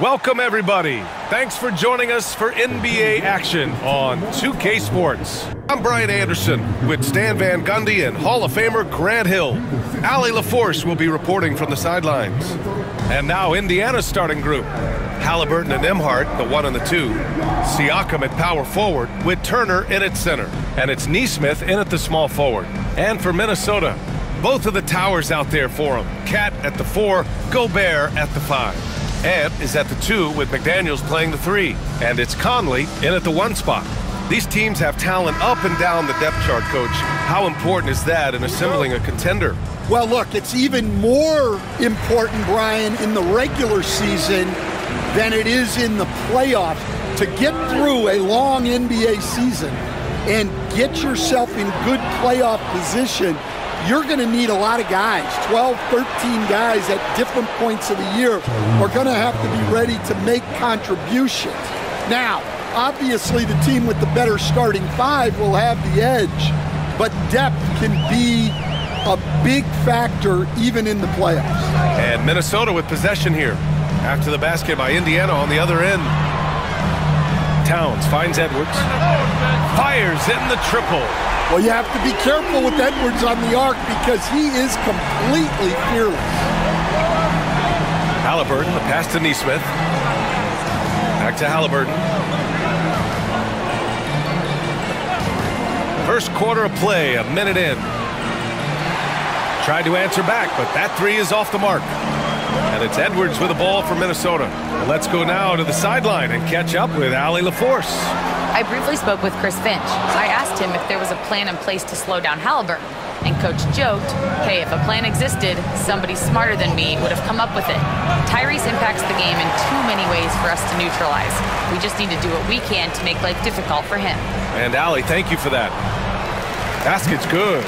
Welcome, everybody. Thanks for joining us for NBA action on 2K Sports. I'm Brian Anderson with Stan Van Gundy and Hall of Famer Grant Hill. Allie LaForce will be reporting from the sidelines. And now Indiana's starting group. Halliburton and Nembhard, the 1 and the 2. Siakam at power forward with Turner in at center. And it's Nesmith in at the small forward. And for Minnesota, both of the towers out there for them. Cat at the 4, Gobert at the 5. Ant is at the 2 with McDaniels playing the 3. And it's Conley in at the 1 spot. These teams have talent up and down the depth chart, Coach. How important is that in assembling a contender? Well, look, it's even more important, Brian, in the regular season than it is in the playoffs. To get through a long NBA season and get yourself in good playoff position, you're going to need a lot of guys. 12, 13 guys at different points of the year are going to have to be ready to make contributions. Now, obviously, the team with the better starting 5 will have the edge, but depth can be a big factor even in the playoffs. And Minnesota with possession here. After the basket by Indiana on the other end. Towns finds Edwards. Fires in the triple. Well, you have to be careful with Edwards on the arc because he is completely fearless. Halliburton, the pass to Nesmith. Back to Halliburton. First quarter of play, a minute in. Tried to answer back, but that 3 is off the mark. And it's Edwards with the ball for Minnesota. Let's go now to the sideline and catch up with Allie LaForce. I briefly spoke with Chris Finch. I asked him if there was a plan in place to slow down Halliburton. And Coach joked, hey, if a plan existed, somebody smarter than me would have come up with it. Tyrese impacts the game in too many ways for us to neutralize. We just need to do what we can to make life difficult for him. And Allie, thank you for that. Basket's good.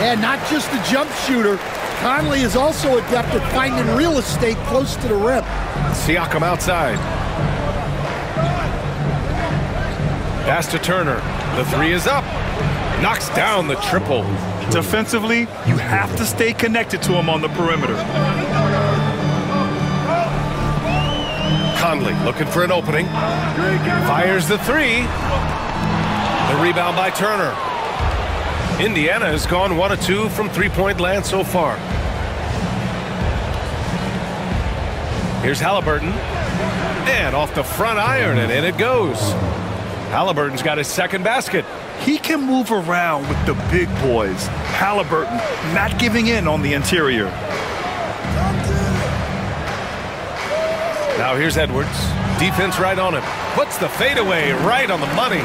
And not just a jump shooter. Conley is also adept at finding real estate close to the rim. Siakam outside. Pass to Turner. The 3 is up. Knocks down the triple. Defensively, you have to stay connected to him on the perimeter. Conley looking for an opening. Fires the 3. The rebound by Turner. Indiana has gone 1 of 2 from three-point land so far. Here's Halliburton. And off the front iron, and in it goes. Halliburton's got his second basket. He can move around with the big boys. Halliburton not giving in on the interior. Now here's Edwards. Defense right on him. Puts the fadeaway right on the money.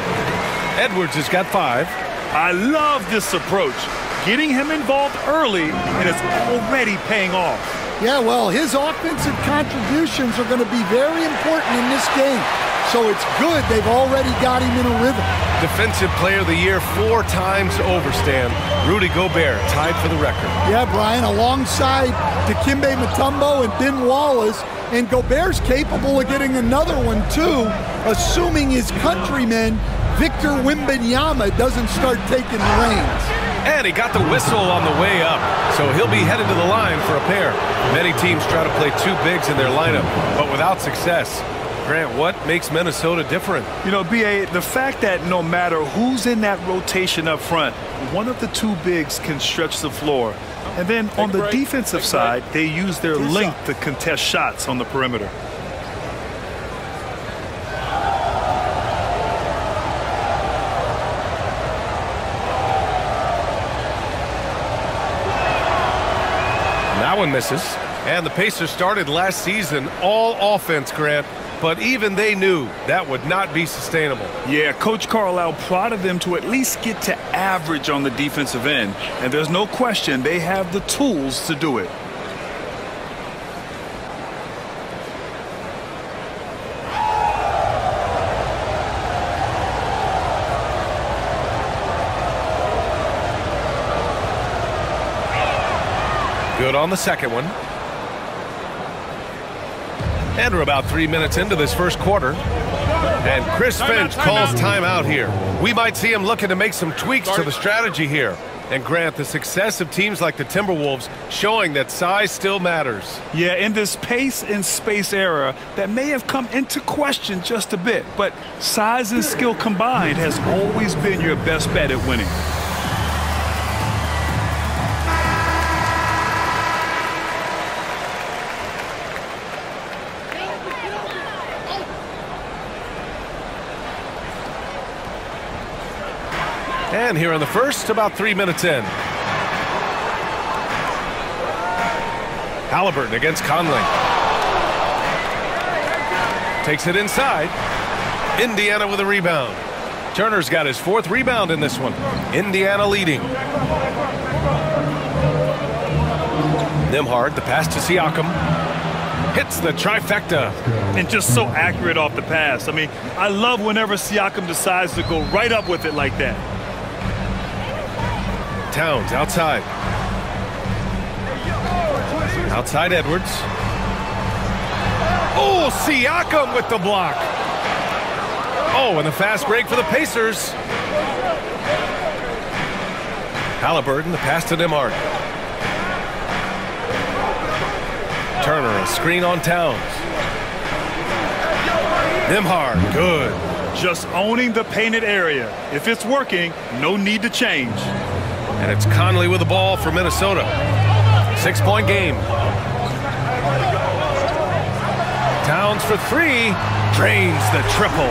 Edwards has got 5. I love this approach. Getting him involved early, and it's already paying off. Yeah, well, his offensive contributions are going to be very important in this game. So it's good they've already got him in a rhythm. Defensive Player of the Year 4 times over, Stan. Rudy Gobert tied for the record. Yeah, Brian, alongside Dikembe Mutombo and Ben Wallace. And Gobert's capable of getting another one, too, assuming his countryman, Victor Wembanyama, doesn't start taking the reins. And he got the whistle on the way up, so he'll be headed to the line for a pair. Many teams try to play 2 bigs in their lineup, but without success. Grant, what makes Minnesota different? You know, B.A., the fact that no matter who's in that rotation up front, one of the 2 bigs can stretch the floor. And then on the defensive side, they use their length to contest shots on the perimeter. That one misses. And the Pacers started last season all offense, Grant. But even they knew that would not be sustainable. Yeah, Coach Carlisle prodded them to at least get to average on the defensive end. And there's no question they have the tools to do it. Good on the second one. And we're about 3 minutes into this first quarter. And Chris Finch calls timeout here. We might see him looking to make some tweaks to the strategy here. And Grant, the success of teams like the Timberwolves showing that size still matters. Yeah, in this pace and space era, that may have come into question just a bit, but size and skill combined has always been your best bet at winning. And here in the first, about 3 minutes in. Halliburton against Conley. Takes it inside. Indiana with a rebound. Turner's got his 4th rebound in this one. Indiana leading. Nembhard, the pass to Siakam. Hits the trifecta. And just so accurate off the pass. I mean, I love whenever Siakam decides to go right up with it like that. Towns outside. Outside Edwards. Oh, Siakam with the block. Oh, and the fast break for the Pacers. Halliburton, the pass to Nembhard. Turner, a screen on Towns. Nembhard, good. Just owning the painted area. If it's working, no need to change. And it's Conley with the ball for Minnesota. 6-point game. Towns for 3. Drains the triple.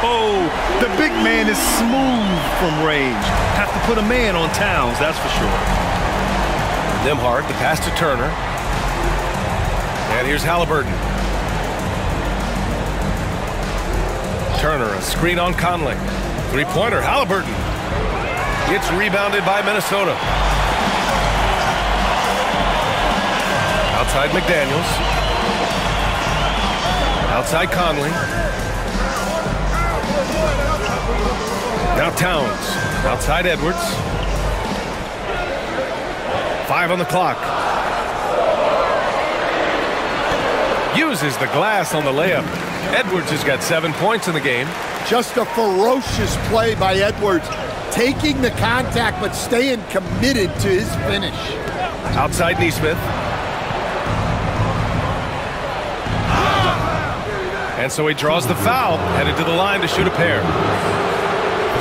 Oh, the big man is smooth from range. Have to put a man on Towns, that's for sure. Nembhard, the pass to Turner. And here's Halliburton. Turner, a screen on Conley. 3-pointer, Halliburton. It's rebounded by Minnesota. Outside McDaniels. Outside Conley. Now Towns. Outside Edwards. 5 on the clock. Uses the glass on the layup. Edwards has got 7 points in the game. Just a ferocious play by Edwards. Taking the contact, but staying committed to his finish. Outside Nesmith. And so he draws the foul, headed to the line to shoot a pair.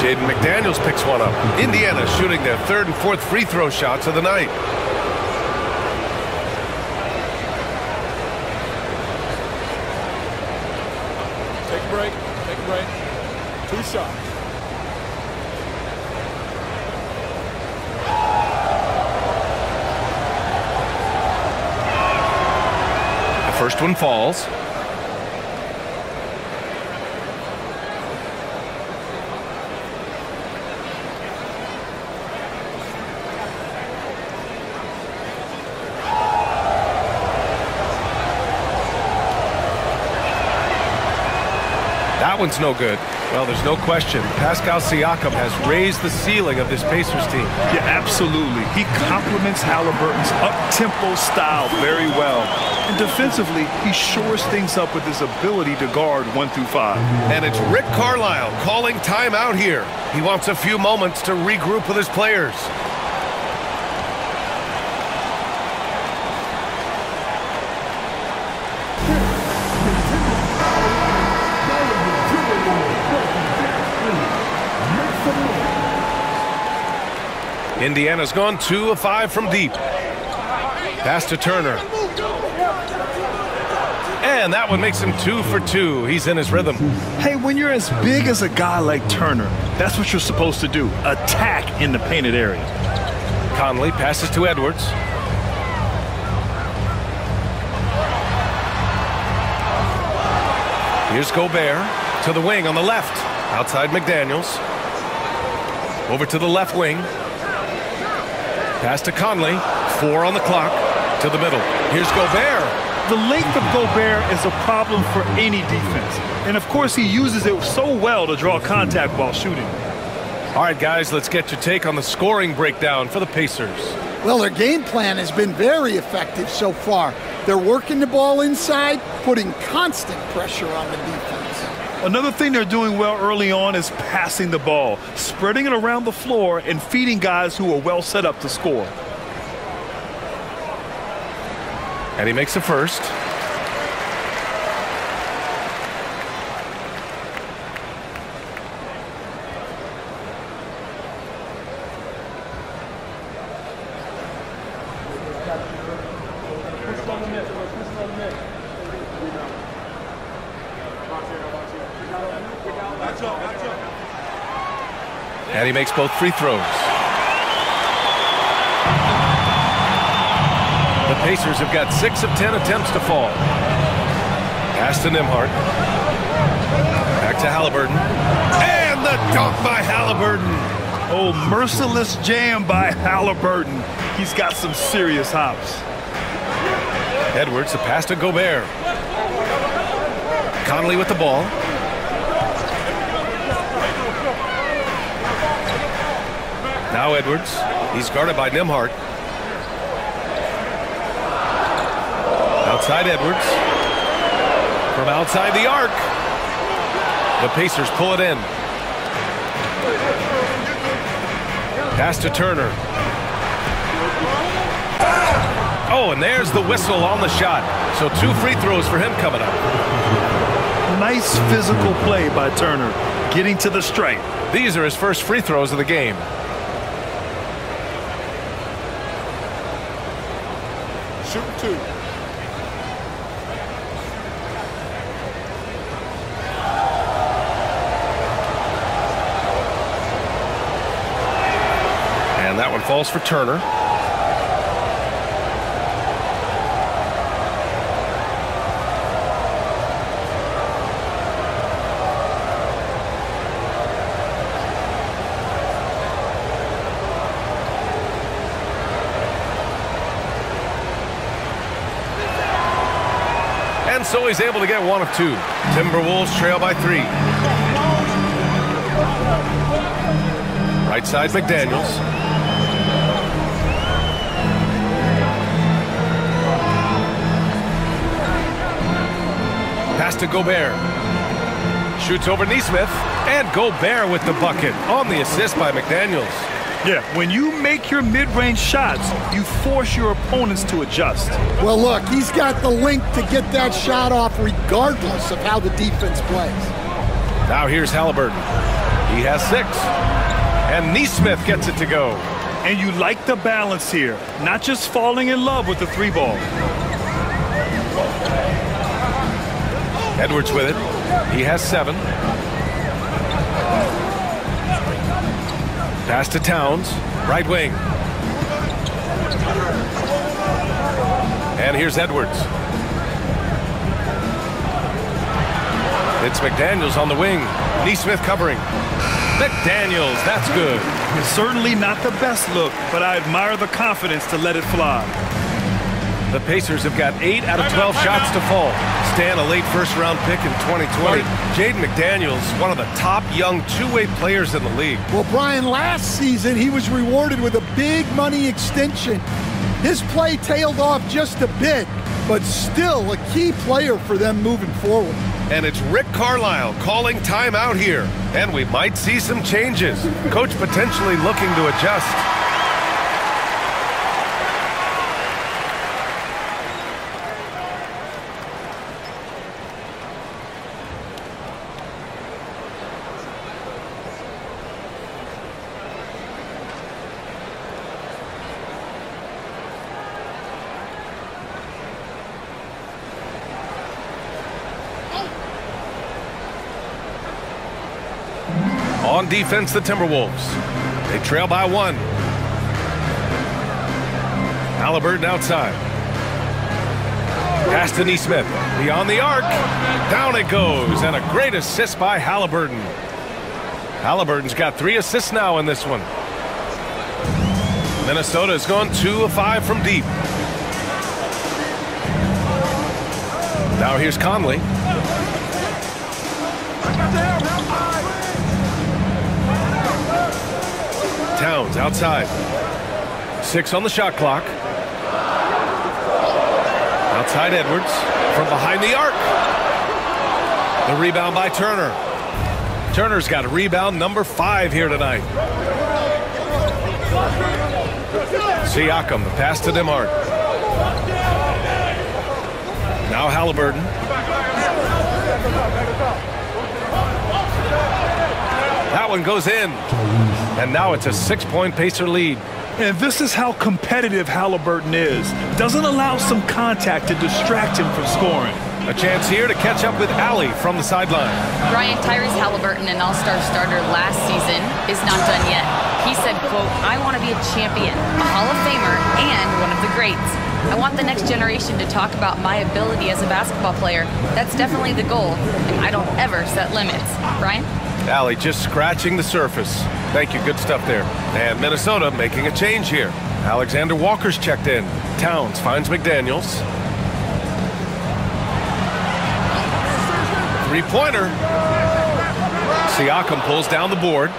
Jaden McDaniels picks one up. Indiana shooting their 3rd and 4th free throw shots of the night. Take a break. Take a break. 2 shots. First one falls. That one's no good. Well, there's no question. Pascal Siakam has raised the ceiling of this Pacers team. Yeah, absolutely. He complements Halliburton's up-tempo style very well. And defensively, he shores things up with his ability to guard 1 through 5. And it's Rick Carlisle calling timeout here. He wants a few moments to regroup with his players. Indiana's gone 2 of 5 from deep. Pass to Turner. And that one makes him 2 for 2. He's in his rhythm. Hey, when you're as big as a guy like Turner, that's what you're supposed to do. Attack in the painted area. Conley passes to Edwards. Here's Gobert to the wing on the left. Outside McDaniels. Over to the left wing. Pass to Conley. 4 on the clock. To the middle. Here's Gobert. The length of Gobert is a problem for any defense. And, of course, he uses it so well to draw contact while shooting. All right, guys, let's get your take on the scoring breakdown for the Pacers. Well, their game plan has been very effective so far. They're working the ball inside, putting constant pressure on the defense. Another thing they're doing well early on is passing the ball, spreading it around the floor and feeding guys who are well set up to score. And he makes the first. And he makes both free throws. The Pacers have got 6 of 10 attempts to fall. Pass to Nembhard. Back to Halliburton. And the dunk by Halliburton. Oh, merciless jam by Halliburton. He's got some serious hops. Edwards, the pass to Gobert. Conley with the ball. Now Edwards. He's guarded by Nembhard. Outside Edwards. From outside the arc. The Pacers pull it in. Pass to Turner. Oh, and there's the whistle on the shot. So 2 free throws for him coming up. Nice physical play by Turner, getting to the stripe. These are his first free throws of the game. Shooting 2. And that one falls for Turner. And so he's able to get 1 of 2. Timberwolves trail by 3. Right side McDaniels. Pass to Gobert. Shoots over Nesmith. And Gobert with the bucket on the assist by McDaniels. Yeah, when you make your mid-range shots, you force your opponents to adjust. Well, look, he's got the length to get that shot off regardless of how the defense plays. Now here's Halliburton. He has 6. And Nesmith gets it to go. And you like the balance here, not just falling in love with the 3-ball. Edwards with it. He has 7. Pass to Towns, right wing. And here's Edwards. It's McDaniels on the wing. Nesmith covering. McDaniels, that's good. It's certainly not the best look, but I admire the confidence to let it fly. The Pacers have got 8 out of 12 shots to fall. Stan, a late first-round pick in 2020. Jaden McDaniels, one of the top young two-way players in the league. Well, Brian, last season he was rewarded with a big money extension. His play tailed off just a bit, but still a key player for them moving forward. And it's Rick Carlisle calling timeout here. And we might see some changes. Coach potentially looking to adjust. On defense, the Timberwolves. They trail by 1. Halliburton outside. Pass to Nesmith. Beyond the arc. Down it goes. And a great assist by Halliburton. Halliburton's got 3 assists now in this one. Minnesota has gone 2 of 5 from deep. Now here's Conley. Towns outside. 6 on the shot clock. Outside Edwards from behind the arc. The rebound by Turner. Turner's got a rebound number 5 here tonight. Siakam, the pass to Nembhard. Now Halliburton. That one goes in. And now it's a 6-point Pacer lead. And this is how competitive Halliburton is. Doesn't allow some contact to distract him from scoring. A chance here to catch up with Allie from the sideline. Brian, Tyrese Halliburton, an all-star starter last season, is not done yet. He said, quote, "I want to be a champion, a Hall of Famer, and one of the greats. I want the next generation to talk about my ability as a basketball player. That's definitely the goal, and I don't ever set limits." Brian? Allie just scratching the surface. Thank you, good stuff there. And Minnesota making a change here. Alexander Walker's checked in. Towns finds McDaniels. Three-pointer. Siakam pulls down the board.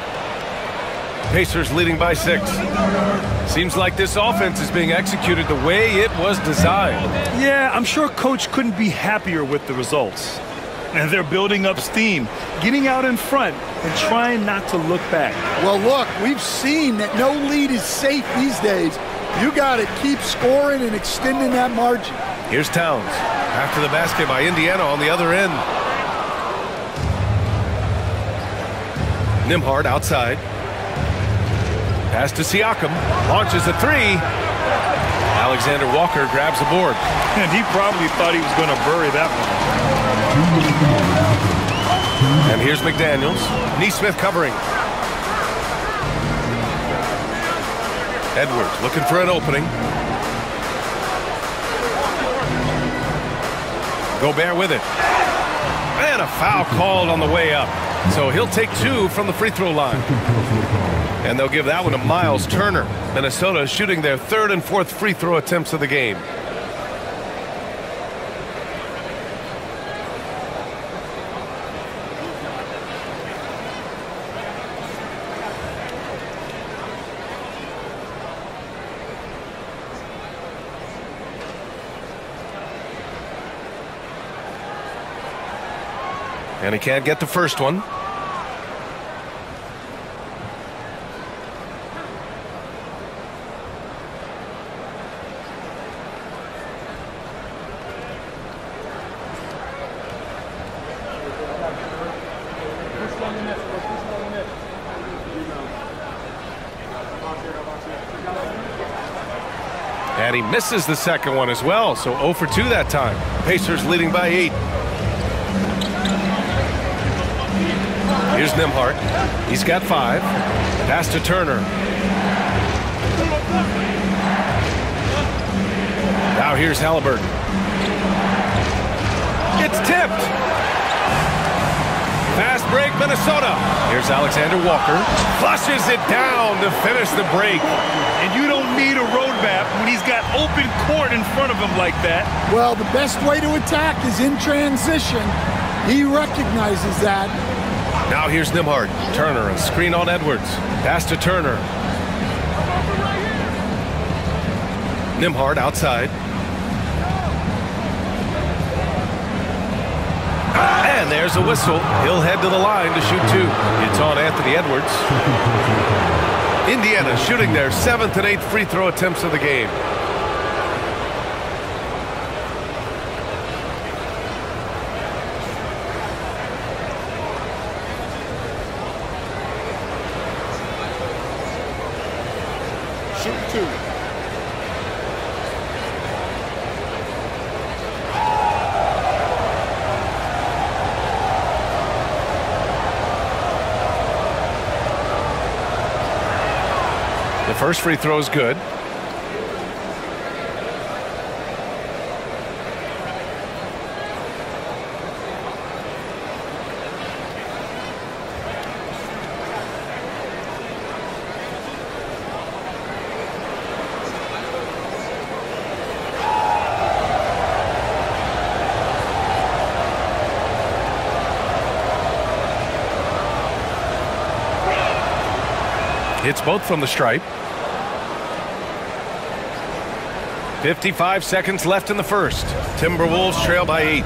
Pacers leading by 6. Seems like this offense is being executed the way it was designed. Yeah, I'm sure Coach couldn't be happier with the results. And they're building up steam, getting out in front and trying not to look back. Well, look, we've seen that no lead is safe these days. You got to keep scoring and extending that margin. Here's Towns. After the basket by Indiana on the other end. Nembhard outside. Pass to Siakam. Launches a 3. Alexander Walker grabs the board. And he probably thought he was going to bury that one. And here's McDaniels. Neesmith covering. Edwards looking for an opening. Gobert with it. And a foul called on the way up. So he'll take 2 from the free throw line. And they'll give that one to Miles Turner. Minnesota shooting their 3rd and 4th free throw attempts of the game. And he can't get the first one. And he misses the second one as well, so 0 for 2 that time. Pacers leading by 8. Here's Nembhard. He's got 5. Pass to Turner. Now here's Halliburton. It's tipped. Fast break, Minnesota. Here's Alexander Walker. Flushes it down to finish the break. And you don't need a roadmap when he's got open court in front of him like that. Well, the best way to attack is in transition. He recognizes that. Now here's Nembhard. Turner, a screen on Edwards. Pass to Turner. Nembhard outside. And there's a whistle. He'll head to the line to shoot 2. It's on Anthony Edwards. Indiana shooting their 7th and 8th free throw attempts of the game. Shoot 2. The first free throw is good. Hits both from the stripe. 55 seconds left in the first. Timberwolves trail by 8.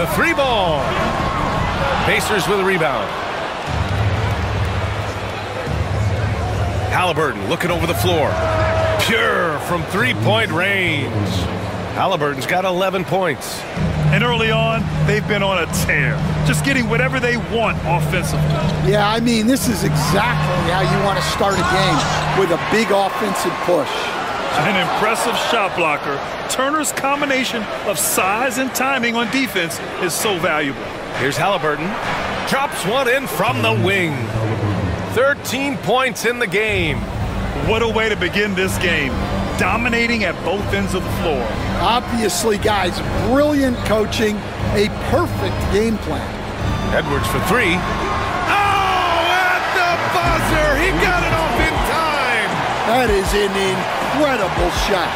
the three ball. Pacers with a rebound. Halliburton looking over the floor. Pure from three-point range. Halliburton's got 11 points. And early on, they've been on a tear, just getting whatever they want offensively. Yeah, I mean, this is exactly how you want to start a game, with a big offensive push. An impressive shot blocker. Turner's combination of size and timing on defense is so valuable. Here's Halliburton. Drops one in from the wing. 13 points in the game. What a way to begin this game. Dominating at both ends of the floor. Obviously, guys, brilliant coaching, a perfect game plan. Edwards for three. Oh, at the buzzer! He got it off in time! That is an incredible shot.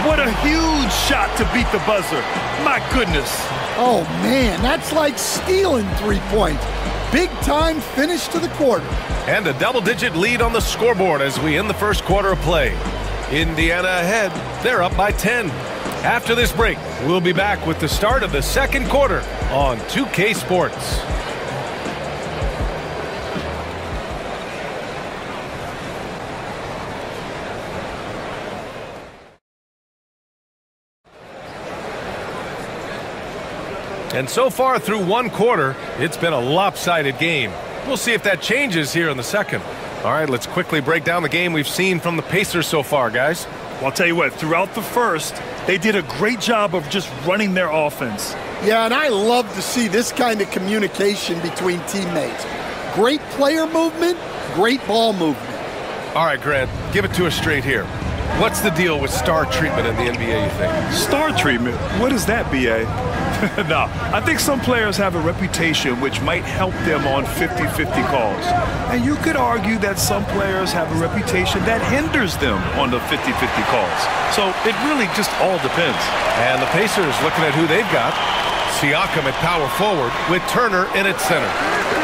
What a huge shot to beat the buzzer. My goodness. Oh, man, that's like stealing 3 points. Big time finish to the quarter. And a double-digit lead on the scoreboard as we end the first quarter of play. Indiana ahead. They're up by 10. After this break, we'll be back with the start of the second quarter on 2K Sports. And so far through one quarter, it's been a lopsided game. We'll see if that changes here in the second. All right, let's quickly break down the game we've seen from the Pacers so far, guys. Well, I'll tell you what, throughout the first, they did a great job of just running their offense. Yeah, and I love to see this kind of communication between teammates. Great player movement, great ball movement. All right, Grant, give it to us straight here. What's the deal with star treatment in the NBA, you think? Star treatment? What is that, B.A.? No, I think some players have a reputation which might help them on 50-50 calls. And you could argue that some players have a reputation that hinders them on the 50-50 calls. So it really just all depends. And the Pacers looking at who they've got. Siakam at power forward with Turner in at center.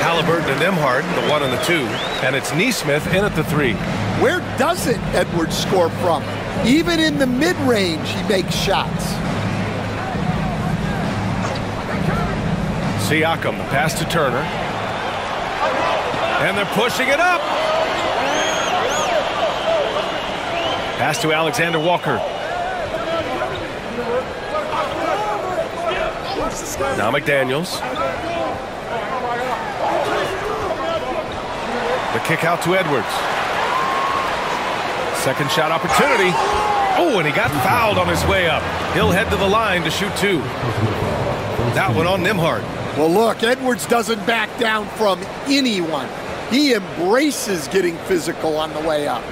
Halliburton and Nembhard, the 1 and the 2. And it's Nesmith in at the 3. Where doesn't Edwards score from? Even in the mid-range, he makes shots. Siakam, the pass to Turner. And they're pushing it up. Pass to Alexander Walker. Now McDaniels. The kick out to Edwards. Second shot opportunity. Oh, and he got fouled on his way up. He'll head to the line to shoot 2. That one on Nembhard. Well, look, Edwards doesn't back down from anyone. He embraces getting physical on the way up.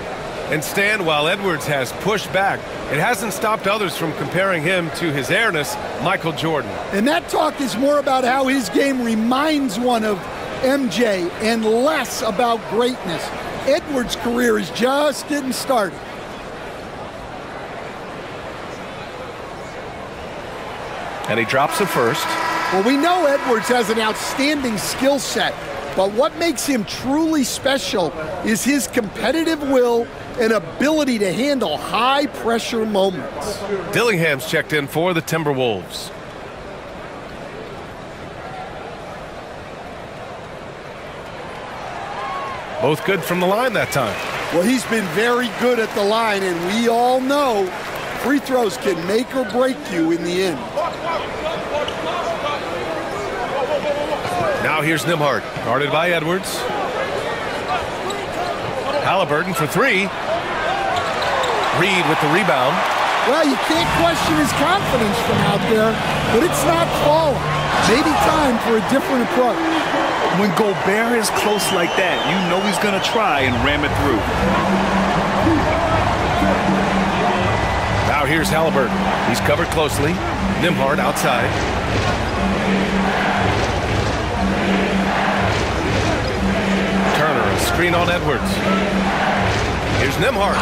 And Stan, while Edwards has pushed back, it hasn't stopped others from comparing him to his airness, Michael Jordan. And that talk is more about how his game reminds one of MJ and less about greatness. Edwards' career is just getting started. And he drops the first. Well, we know Edwards has an outstanding skill set, but what makes him truly special is his competitive will and ability to handle high-pressure moments. Dillingham's checked in for the Timberwolves. Both good from the line that time. Well, he's been very good at the line, and we all know free throws can make or break you in the end. Now here's Nembhard, guarded by Edwards. Halliburton for 3. Reed with the rebound. Well, you can't question his confidence from out there, but it's not falling. Maybe time for a different approach. When Gobert is close like that, you know he's going to try and ram it through. Now here's Halliburton. He's covered closely. Nembhard outside. Turner, a screen on Edwards. Here's Nembhard.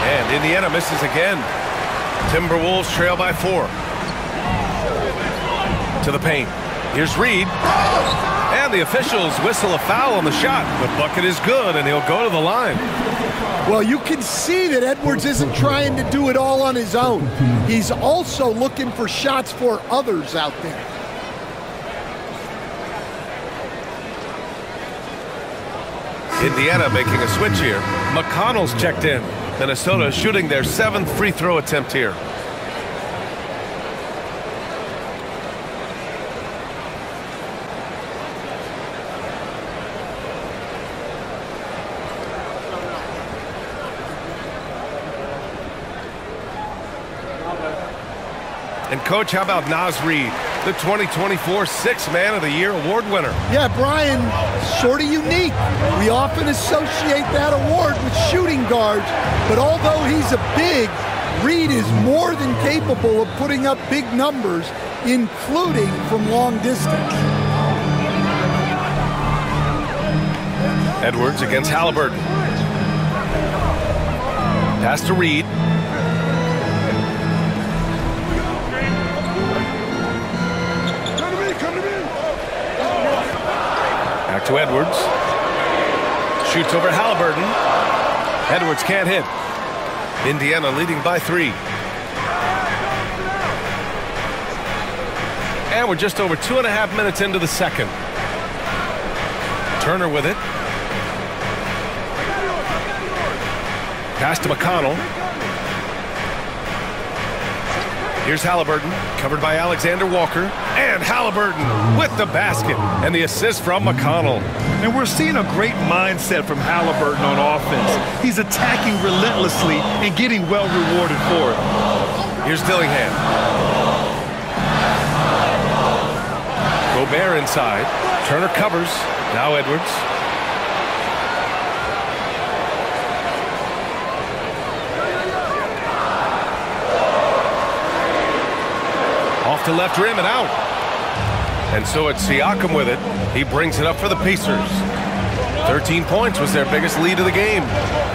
And Indiana misses again. Timberwolves trail by 4. To the paint. Here's Reed. And And the officials whistle a foul on the shot. The bucket is good, and he'll go to the line. Well, you can see that Edwards isn't trying to do it all on his own. He's also looking for shots for others out there. Indiana making a switch here. McConnell's checked in. Minnesota shooting their 7th free throw attempt here. And, Coach, how about Naz Reid, the 2024 Sixth Man of the Year award winner? Yeah, Brian, sort of unique. We often associate that award with shooting guards, but although he's a big, Reid is more than capable of putting up big numbers, including from long distance. Edwards against Halliburton. Pass to Reid. Back to Edwards. Shoots over Halliburton. Edwards can't hit. Indiana leading by 3. And we're just over 2.5 minutes into the second. Turner with it. Pass to McConnell. Here's Halliburton, covered by Alexander Walker. And Halliburton with the basket. And the assist from McConnell. And we're seeing a great mindset from Halliburton on offense. He's attacking relentlessly and getting well rewarded for it. Here's Dillingham. Gobert inside. Turner covers. Now Edwards. Off to left rim and out. And so it's Siakam with it. He brings it up for the Pacers. 13 points was their biggest lead of the game.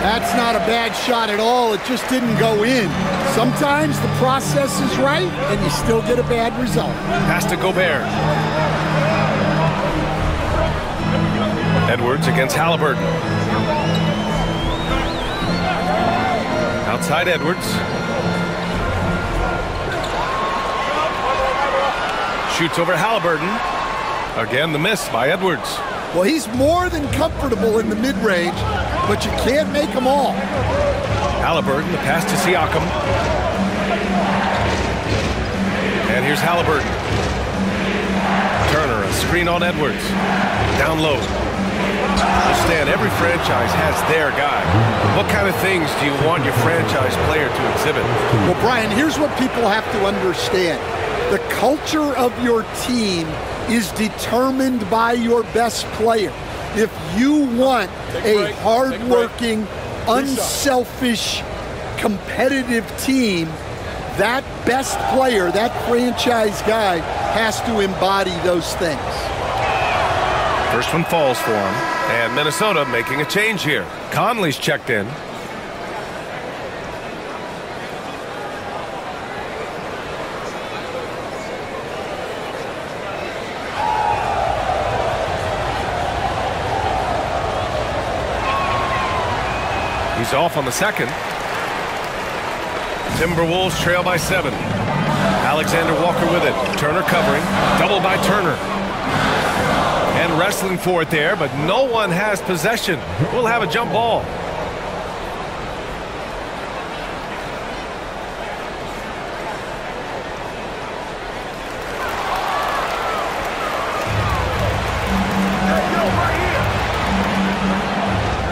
That's not a bad shot at all. It just didn't go in. Sometimes the process is right, and you still get a bad result. Pass to Gobert. Edwards against Halliburton. Outside Edwards. Shoots over Halliburton. Again, the miss by Edwards. Well, he's more than comfortable in the mid-range, but you can't make them all. Halliburton, the pass to Siakam. And here's Halliburton. Turner, a screen on Edwards. Down low. Understand, every franchise has their guy. What kind of things do you want your franchise player to exhibit? Well, Brian, here's what people have to understand. The culture of your team is determined by your best player. If you want a hard-working, unselfish, competitive team, that best player, that franchise guy, has to embody those things. First one falls for him. And Minnesota making a change here. Conley's checked in. He's off on the second. Timberwolves trail by 7. Alexander Walker with it. Turner covering. Double by Turner. And wrestling for it there, but no one has possession. We'll have a jump ball.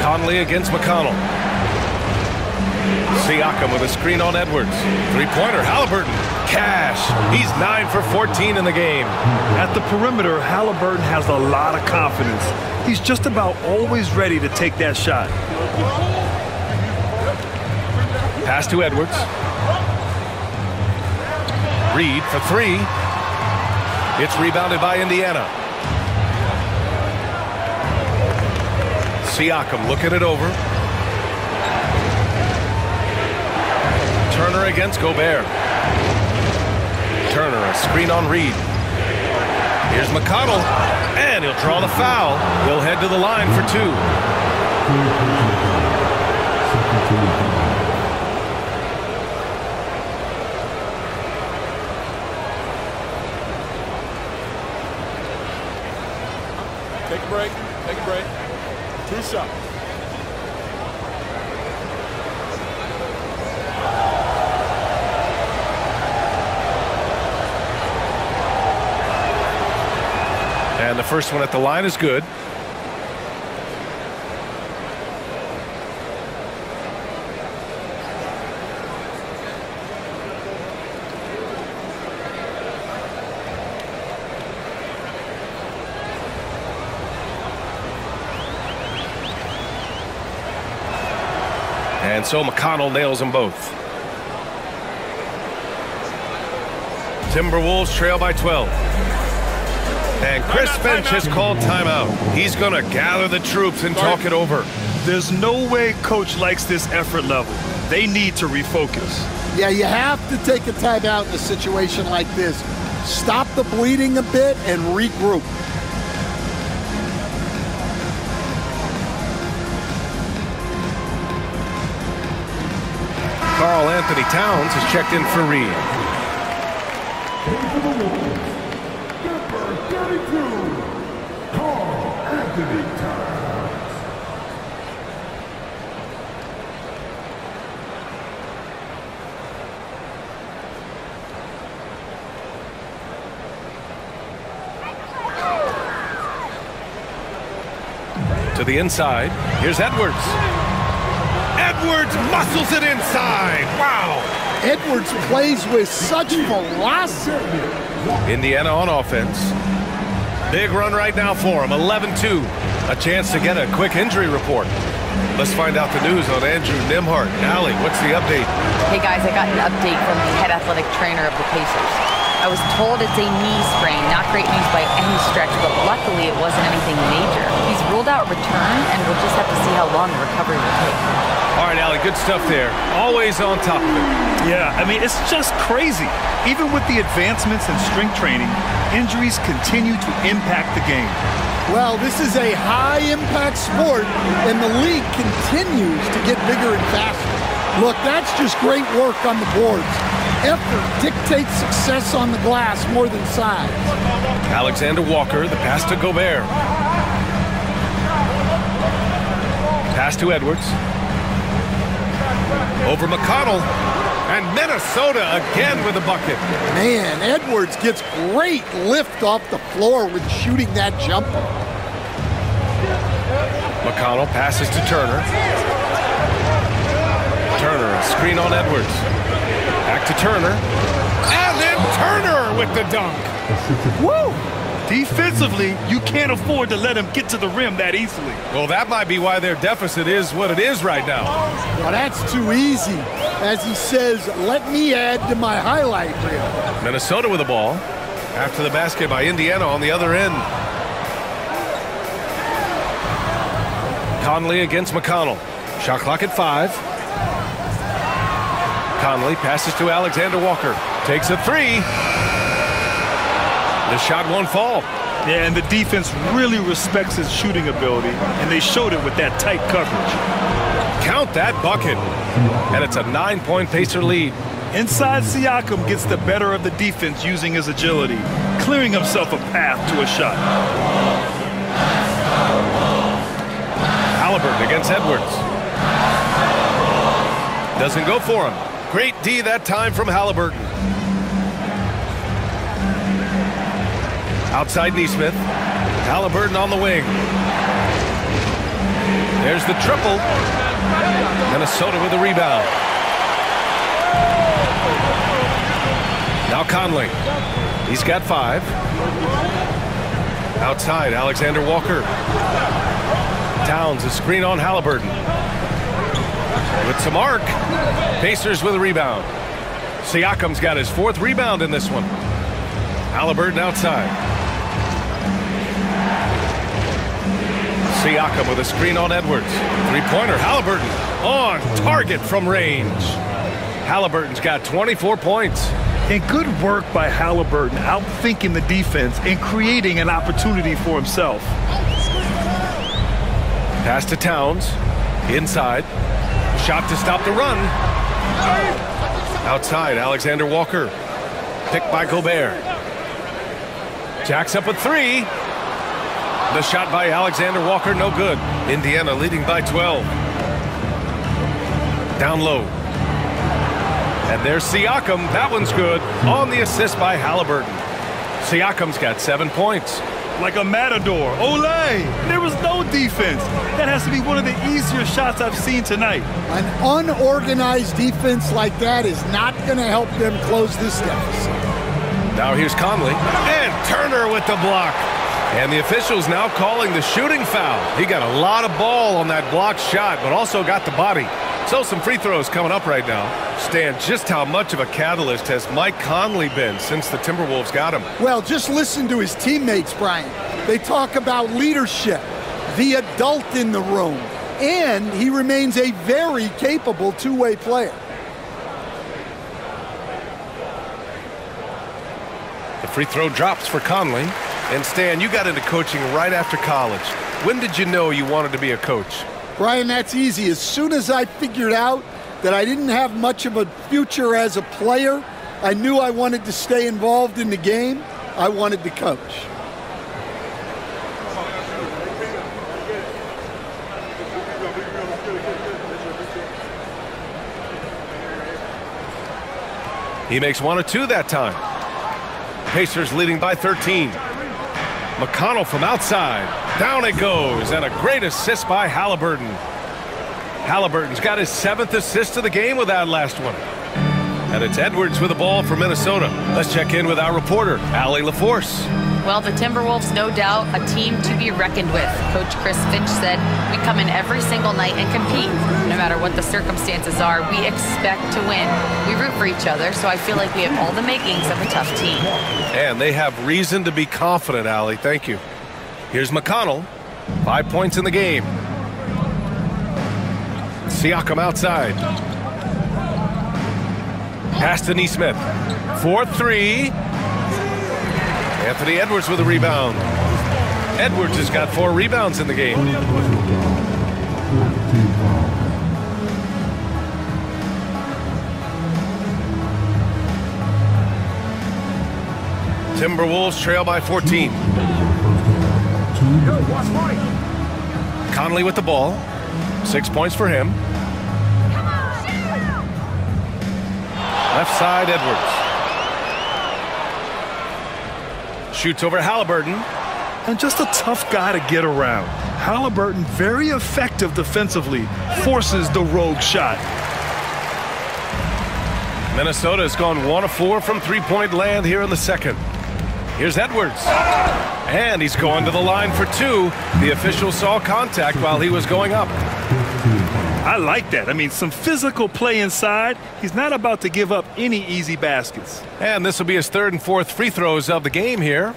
Conley against McConnell. Siakam with a screen on Edwards. Three-pointer, Halliburton. Cash. He's 9 for 14 in the game. At the perimeter, Halliburton has a lot of confidence. He's just about always ready to take that shot. Pass to Edwards. Reid for 3. It's rebounded by Indiana. Siakam looking it over. Turner against Gobert. Turner, a screen on Reid. Here's McConnell. And he'll draw the foul. He'll head to the line for two. Take a break. Take a break. 2 shots. And the first one at the line is good. And so McConnell nails them both. Timberwolves trail by 12. And Chris Finch has called timeout. He's going to gather the troops and talk it over. There's no way coach likes this effort level. They need to refocus. Yeah, you have to take a timeout in a situation like this. Stop the bleeding a bit and regroup. Karl Anthony Towns has checked in for Reed. To the inside, here's Edwards. Edwards muscles it inside. Wow. Edwards plays with such velocity. Indiana on offense. Big run right now for him, 11-2. A chance to get a quick injury report. Let's find out the news on Andrew Nembhard. Allie, what's the update? Hey guys, I got an update from the head athletic trainer of the Pacers. I was told it's a knee sprain, not great news by any stretch, but luckily it wasn't anything major. He's ruled out return, and we'll just have to see how long the recovery will take. All right, Allie, good stuff there. Always on top of it. Yeah, I mean, it's just crazy. Even with the advancements in strength training, injuries continue to impact the game. Well, this is a high-impact sport, and the league continues to get bigger and faster. Look, that's just great work on the boards. Effort dictates success on the glass more than size. Alexander Walker, the pass to Gobert. Pass to Edwards. Over McConnell. And Minnesota again with a bucket. Man, Edwards gets great lift off the floor with shooting that jumper. McConnell passes to Turner. Turner, a screen on Edwards. Back to Turner. And then Turner with the dunk. Woo! Defensively, you can't afford to let him get to the rim that easily. Well, that might be why their deficit is what it is right now. Well, that's too easy. As he says, let me add to my highlight reel. Minnesota with the ball. After the basket by Indiana on the other end. Conley against McConnell. Shot clock at 5. Conley passes to Alexander Walker. Takes a 3. The shot won't fall. Yeah, and the defense really respects his shooting ability, and they showed it with that tight coverage. Count that bucket. And it's a 9-point Pacer lead. Inside, Siakam gets the better of the defense using his agility, clearing himself a path to a shot. Halliburton against Edwards. Doesn't go for him. Great D that time from Halliburton. Outside Nesmith. Halliburton on the wing. There's the triple. Minnesota with the rebound. Now Conley. He's got 5. Outside, Alexander Walker. Towns, a screen on Halliburton. With some arc. Pacers with a rebound. Siakam's got his 4th rebound in this one. Halliburton outside. Siakam with a screen on Edwards. 3-pointer. Halliburton on target from range. Halliburton's got 24 points. And good work by Halliburton, outthinking the defense and creating an opportunity for himself. Pass to Towns. Inside. Shot to stop the run. Outside, Alexander Walker. Picked by Gobert. Jacks up a three. The shot by Alexander Walker, no good. Indiana leading by 12. Down low. And there's Siakam. That one's good. On the assist by Halliburton. Siakam's got 7 points. Like a matador. Olé! There was no defense. That has to be one of the easier shots I've seen tonight. An unorganized defense like that is not going to help them close this deficit. Now here's Conley. And Turner with the block. And the officials now calling the shooting foul. He got a lot of ball on that blocked shot, but also got the body. So some free throws coming up right now. Stan, just how much of a catalyst has Mike Conley been since the Timberwolves got him? Well, just listen to his teammates, Brian. They talk about leadership, the adult in the room, and he remains a very capable two-way player. The free throw drops for Conley. And Stan, you got into coaching right after college. When did you know you wanted to be a coach? Brian, that's easy. As soon as I figured out that I didn't have much of a future as a player, I knew I wanted to stay involved in the game. I wanted to coach. He makes 1 of 2 that time. Pacers leading by 13. McConnell from outside. Down it goes, and a great assist by Halliburton. Halliburton's got his 7th assist of the game with that last one. And it's Edwards with the ball for Minnesota. Let's check in with our reporter, Allie LaForce. Well, the Timberwolves, no doubt, a team to be reckoned with. Coach Chris Finch said, we come in every single night and compete. No matter what the circumstances are, we expect to win. We root for each other, so I feel like we have all the makings of a tough team. And they have reason to be confident, Allie. Thank you. Here's McConnell. 5 points in the game. Siakam outside. Pass to Nesmith. 4-3. Anthony Edwards with a rebound. Edwards has got 4 rebounds in the game. Timberwolves trail by 14. Conley with the ball. 6 points for him. Left side, Edwards. Shoots over Halliburton. And just a tough guy to get around. Halliburton, very effective defensively, forces the rogue shot. Minnesota has gone 1 of 4 from three-point land here in the second. Here's Edwards. And he's going to the line for 2. The official saw contact while he was going up. I like that. I mean, some physical play inside. He's not about to give up any easy baskets. And this will be his 3rd and 4th free throws of the game here.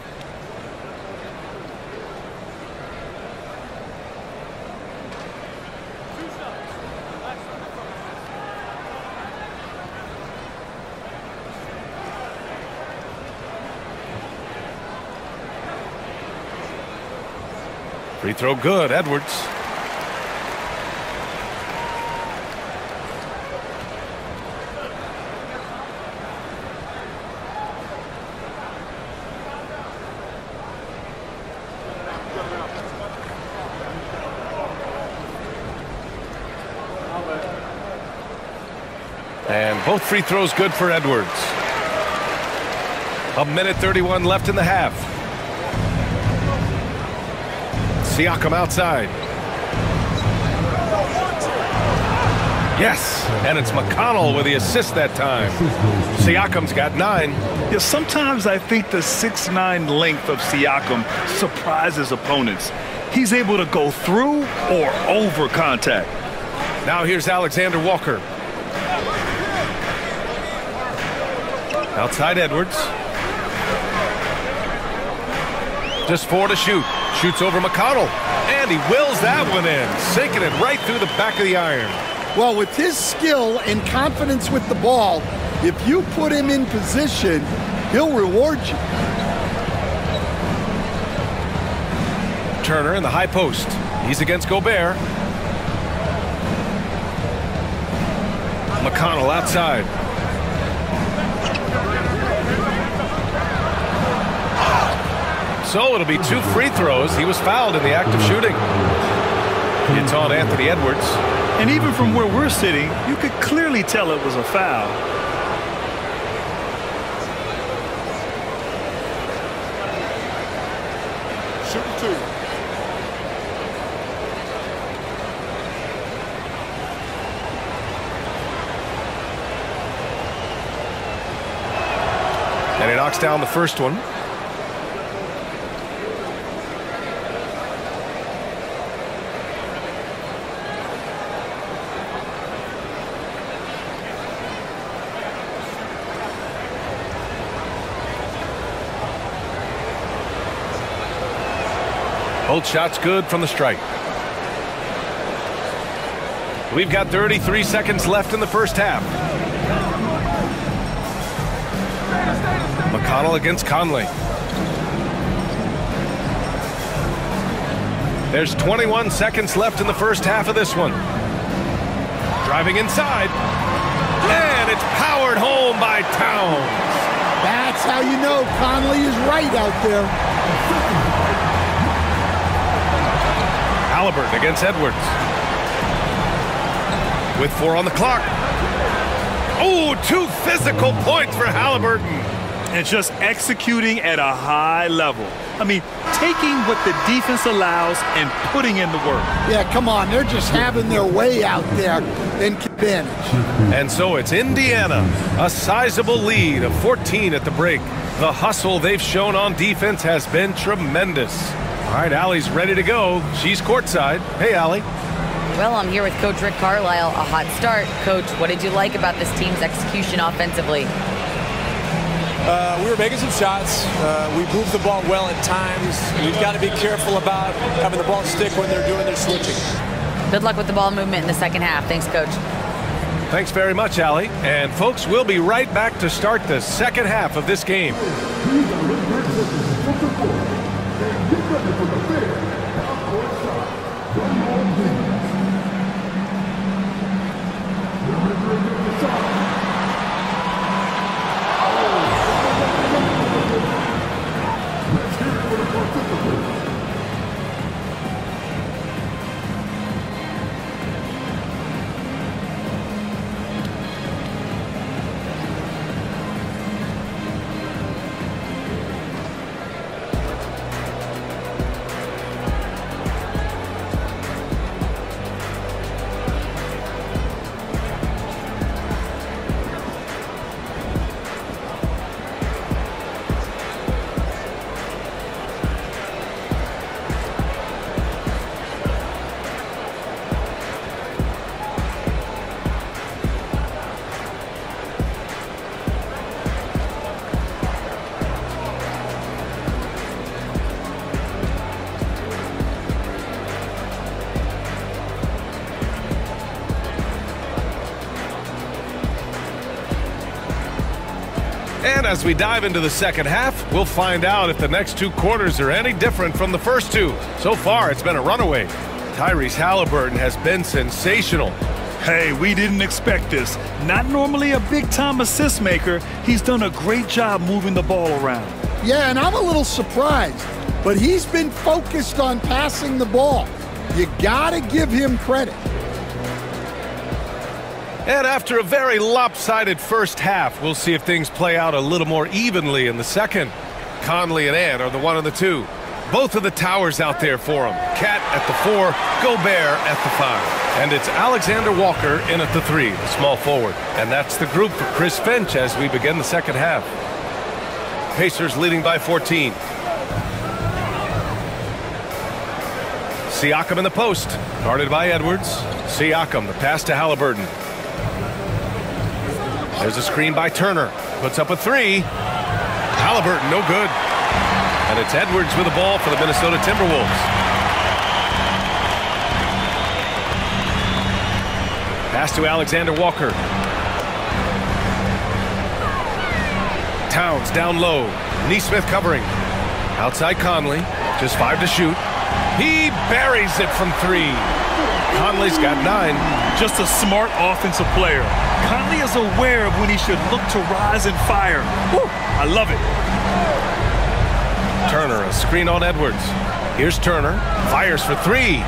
Free throw good, Edwards. And both free throws good for Edwards. 1:31 left in the half. Siakam outside. Yes, and it's McConnell with the assist that time. Siakam's got 9. Yeah, sometimes I think the 6'9" length of Siakam surprises opponents. He's able to go through or over contact. Now here's Alexander Walker. Outside Edwards. Just 4 to shoot. Shoots over McConnell. And he wills that one in. Sinking it right through the back of the iron. Well, with his skill and confidence with the ball, If you put him in position, he'll reward you. Turner in the high post. He's against Gobert. McConnell outside. So it'll be 2 free throws. He was fouled in the act of shooting. It's on Anthony Edwards. And even from where we're sitting, you could clearly tell it was a foul. Shooting 2. And he knocks down the first one. Both shots good from the stripe. We've got 33 seconds left in the first half. McConnell against Conley. There's 21 seconds left in the first half of this one. Driving inside. And it's powered home by Towns. That's how you know Conley is right out there. Halliburton against Edwards. With 4 on the clock. Oh, 2 physical points for Halliburton. And just executing at a high level. I mean, taking what the defense allows and putting in the work. Yeah, come on. They're just having their way out there in advantage. And so it's Indiana, a sizable lead of 14 at the break. The hustle they've shown on defense has been tremendous. All right, Allie's ready to go. She's courtside. Hey, Allie. Well, I'm here with Coach Rick Carlisle. A hot start. Coach, what did you like about this team's execution offensively? We were making some shots. We moved the ball well at times. We've got to be careful about having the ball stick when they're doing their switching. Good luck with the ball movement in the second half. Thanks, Coach. Thanks very much, Allie. And, folks, we'll be right back to start the second half of this game. And as we dive into the second half, we'll find out if the next 2 quarters are any different from the first 2. So far, it's been a runaway. Tyrese Halliburton has been sensational. Hey, we didn't expect this. Not normally a big-time assist maker. He's done a great job moving the ball around. Yeah, and I'm a little surprised, but he's been focused on passing the ball. You gotta give him credit. And after a very lopsided first half, we'll see if things play out a little more evenly in the second. Conley and Ant are the 1 and the 2. Both of the towers out there for him. Cat at the 4, Gobert at the 5. And it's Alexander Walker in at the 3, the small forward. And that's the group for Chris Finch as we begin the second half. Pacers leading by 14. Siakam in the post, guarded by Edwards. Siakam, the pass to Halliburton. There's a screen by Turner. Puts up a 3. Halliburton, no good. And it's Edwards with the ball for the Minnesota Timberwolves. Pass to Alexander Walker. Towns down low. Neesmith covering. Outside Conley. Just 5 to shoot. He buries it from 3. Conley's got 9. Just a smart offensive player. Conley is aware of when he should look to rise and fire. Woo, I love it. Turner, a screen on Edwards. Here's Turner. Fires for 3.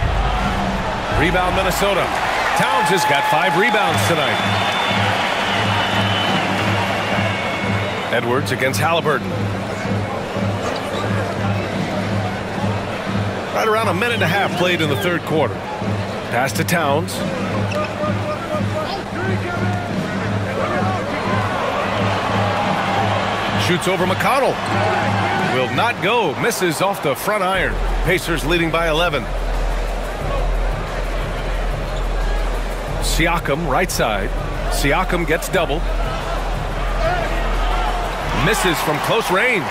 Rebound Minnesota. Towns has got 5 rebounds tonight. Edwards against Halliburton. Right around a minute and a half played in the third quarter. Pass to Towns. Shoots over McConnell. Will not go. Misses off the front iron. Pacers leading by 11. Siakam right side. Siakam gets double. Misses from close range.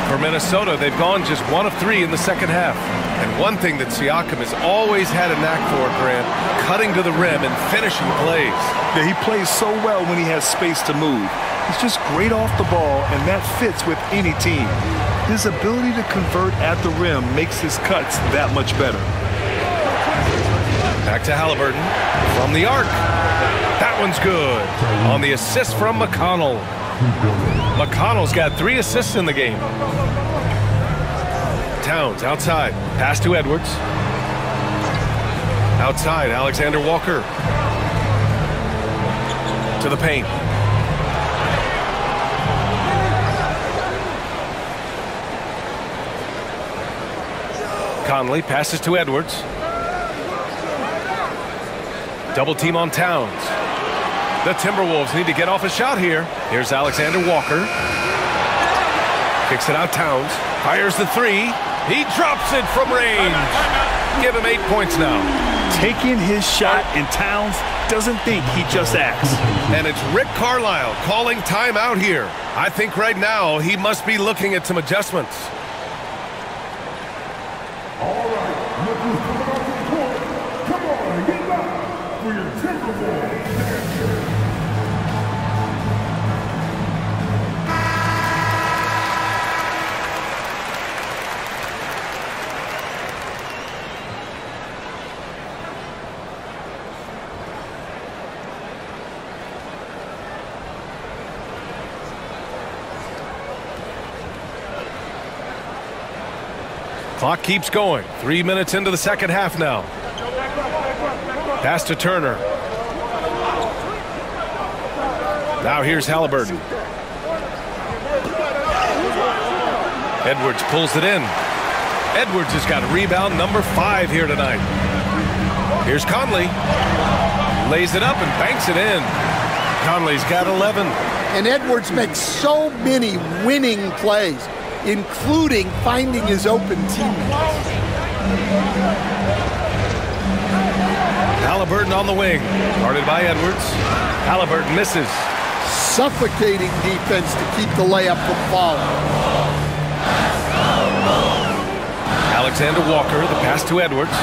For Minnesota, they've gone just 1 of 3 in the second half. And one thing that Siakam has always had a knack for, Grant, cutting to the rim and finishing plays. Yeah, he plays so well when he has space to move. He's just great off the ball, and that fits with any team. His ability to convert at the rim makes his cuts that much better. Back to Halliburton from the arc. That one's good. On the assist from McConnell. McConnell's got 3 assists in the game. Towns outside. Pass to Edwards. Outside, Alexander Walker. To the paint. Conley passes to Edwards. Double team on Towns. The Timberwolves need to get off a shot here. Here's Alexander Walker. Kicks it out Towns. Fires the 3. He drops it from range. Give him 8 points now. Taking his shot, and Towns doesn't think, he just acts. And it's Rick Carlisle calling timeout here. I think right now he must be looking at some adjustments. All right, come on, get back for your Timberwolves. Clock keeps going. 3 minutes into the second half now. Pass to Turner. Now here's Halliburton. Edwards pulls it in. Edwards has got rebound number 5 here tonight. Here's Conley. Lays it up and banks it in. Conley's got 11. And Edwards makes so many winning plays, including finding his open teammates. Halliburton on the wing. Guarded by Edwards. Halliburton misses. Suffocating defense to keep the layup from falling. Alexander Walker, the pass to Edwards.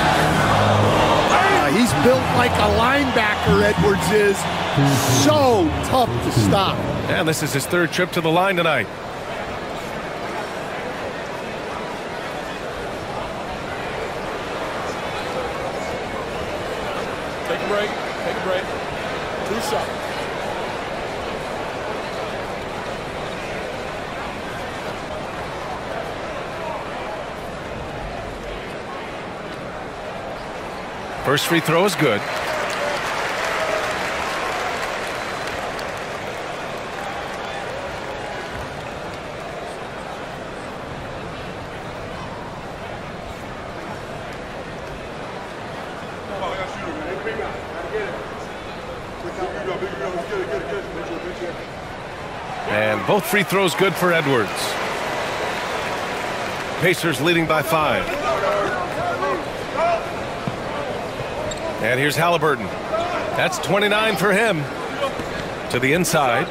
He's built like a linebacker, Edwards is. So tough to stop. And this is his 3rd trip to the line tonight. Take a break. Take a break. 2 shots. First free throw is good. And both free throws good for Edwards. Pacers leading by 5. And here's Halliburton. That's 29 for him. To the inside.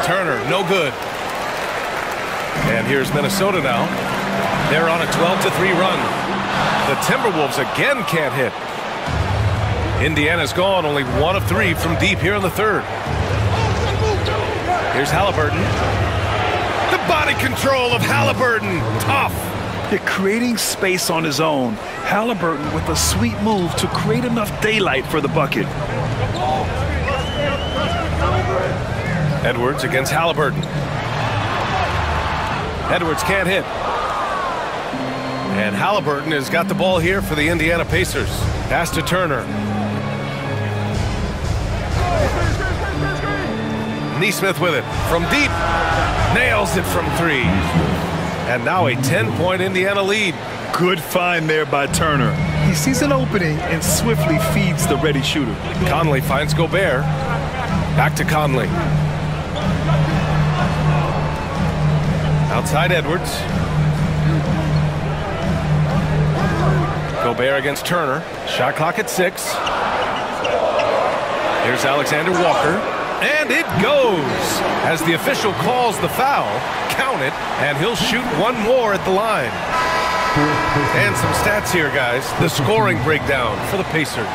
Turner, no good. And here's Minnesota now. They're on a 12-3 run. The Timberwolves again can't hit. Indiana's gone only 1 of 3 from deep here in the 3rd. Here's Halliburton. The body control of Halliburton. Tough. They're creating space on his own. Halliburton with a sweet move to create enough daylight for the bucket. Edwards against Halliburton. Edwards can't hit. And Halliburton has got the ball here for the Indiana Pacers. Pass to Turner. Neesmith with it from deep. Nails it from 3. And now a 10-point Indiana lead. Good find there by Turner. He sees an opening and swiftly feeds the ready shooter. Conley finds Gobert. Back to Conley. Outside Edwards. Gobert against Turner. Shot clock at 6. Here's Alexander Walker. And it goes. As the official calls the foul, count it, and he'll shoot one more at the line. And some stats here, guys. The scoring breakdown for the Pacers.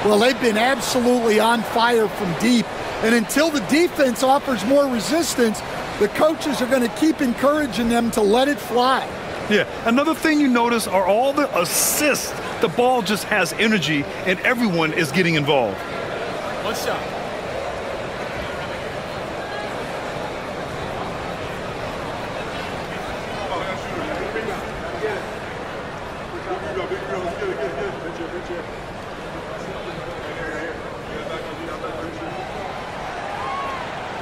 Well, they've been absolutely on fire from deep. And until the defense offers more resistance, the coaches are going to keep encouraging them to let it fly. Yeah, another thing you notice are all the assists. The ball just has energy, and everyone is getting involved. One shot.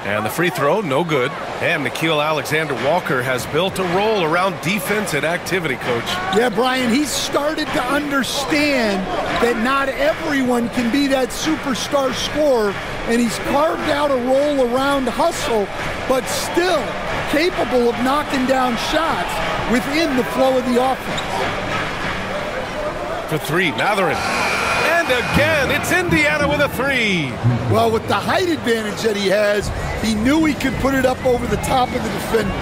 And the free throw, no good. And Nickeil Alexander-Walker has built a role around defense and activity, Coach. Yeah, Brian, he's started to understand that not everyone can be that superstar scorer, and he's carved out a role around hustle, but still capable of knocking down shots within the flow of the offense. For 3, Mathurin. And again, it's Indiana with a 3. Well, with the height advantage that he has, he knew he could put it up over the top of the defender.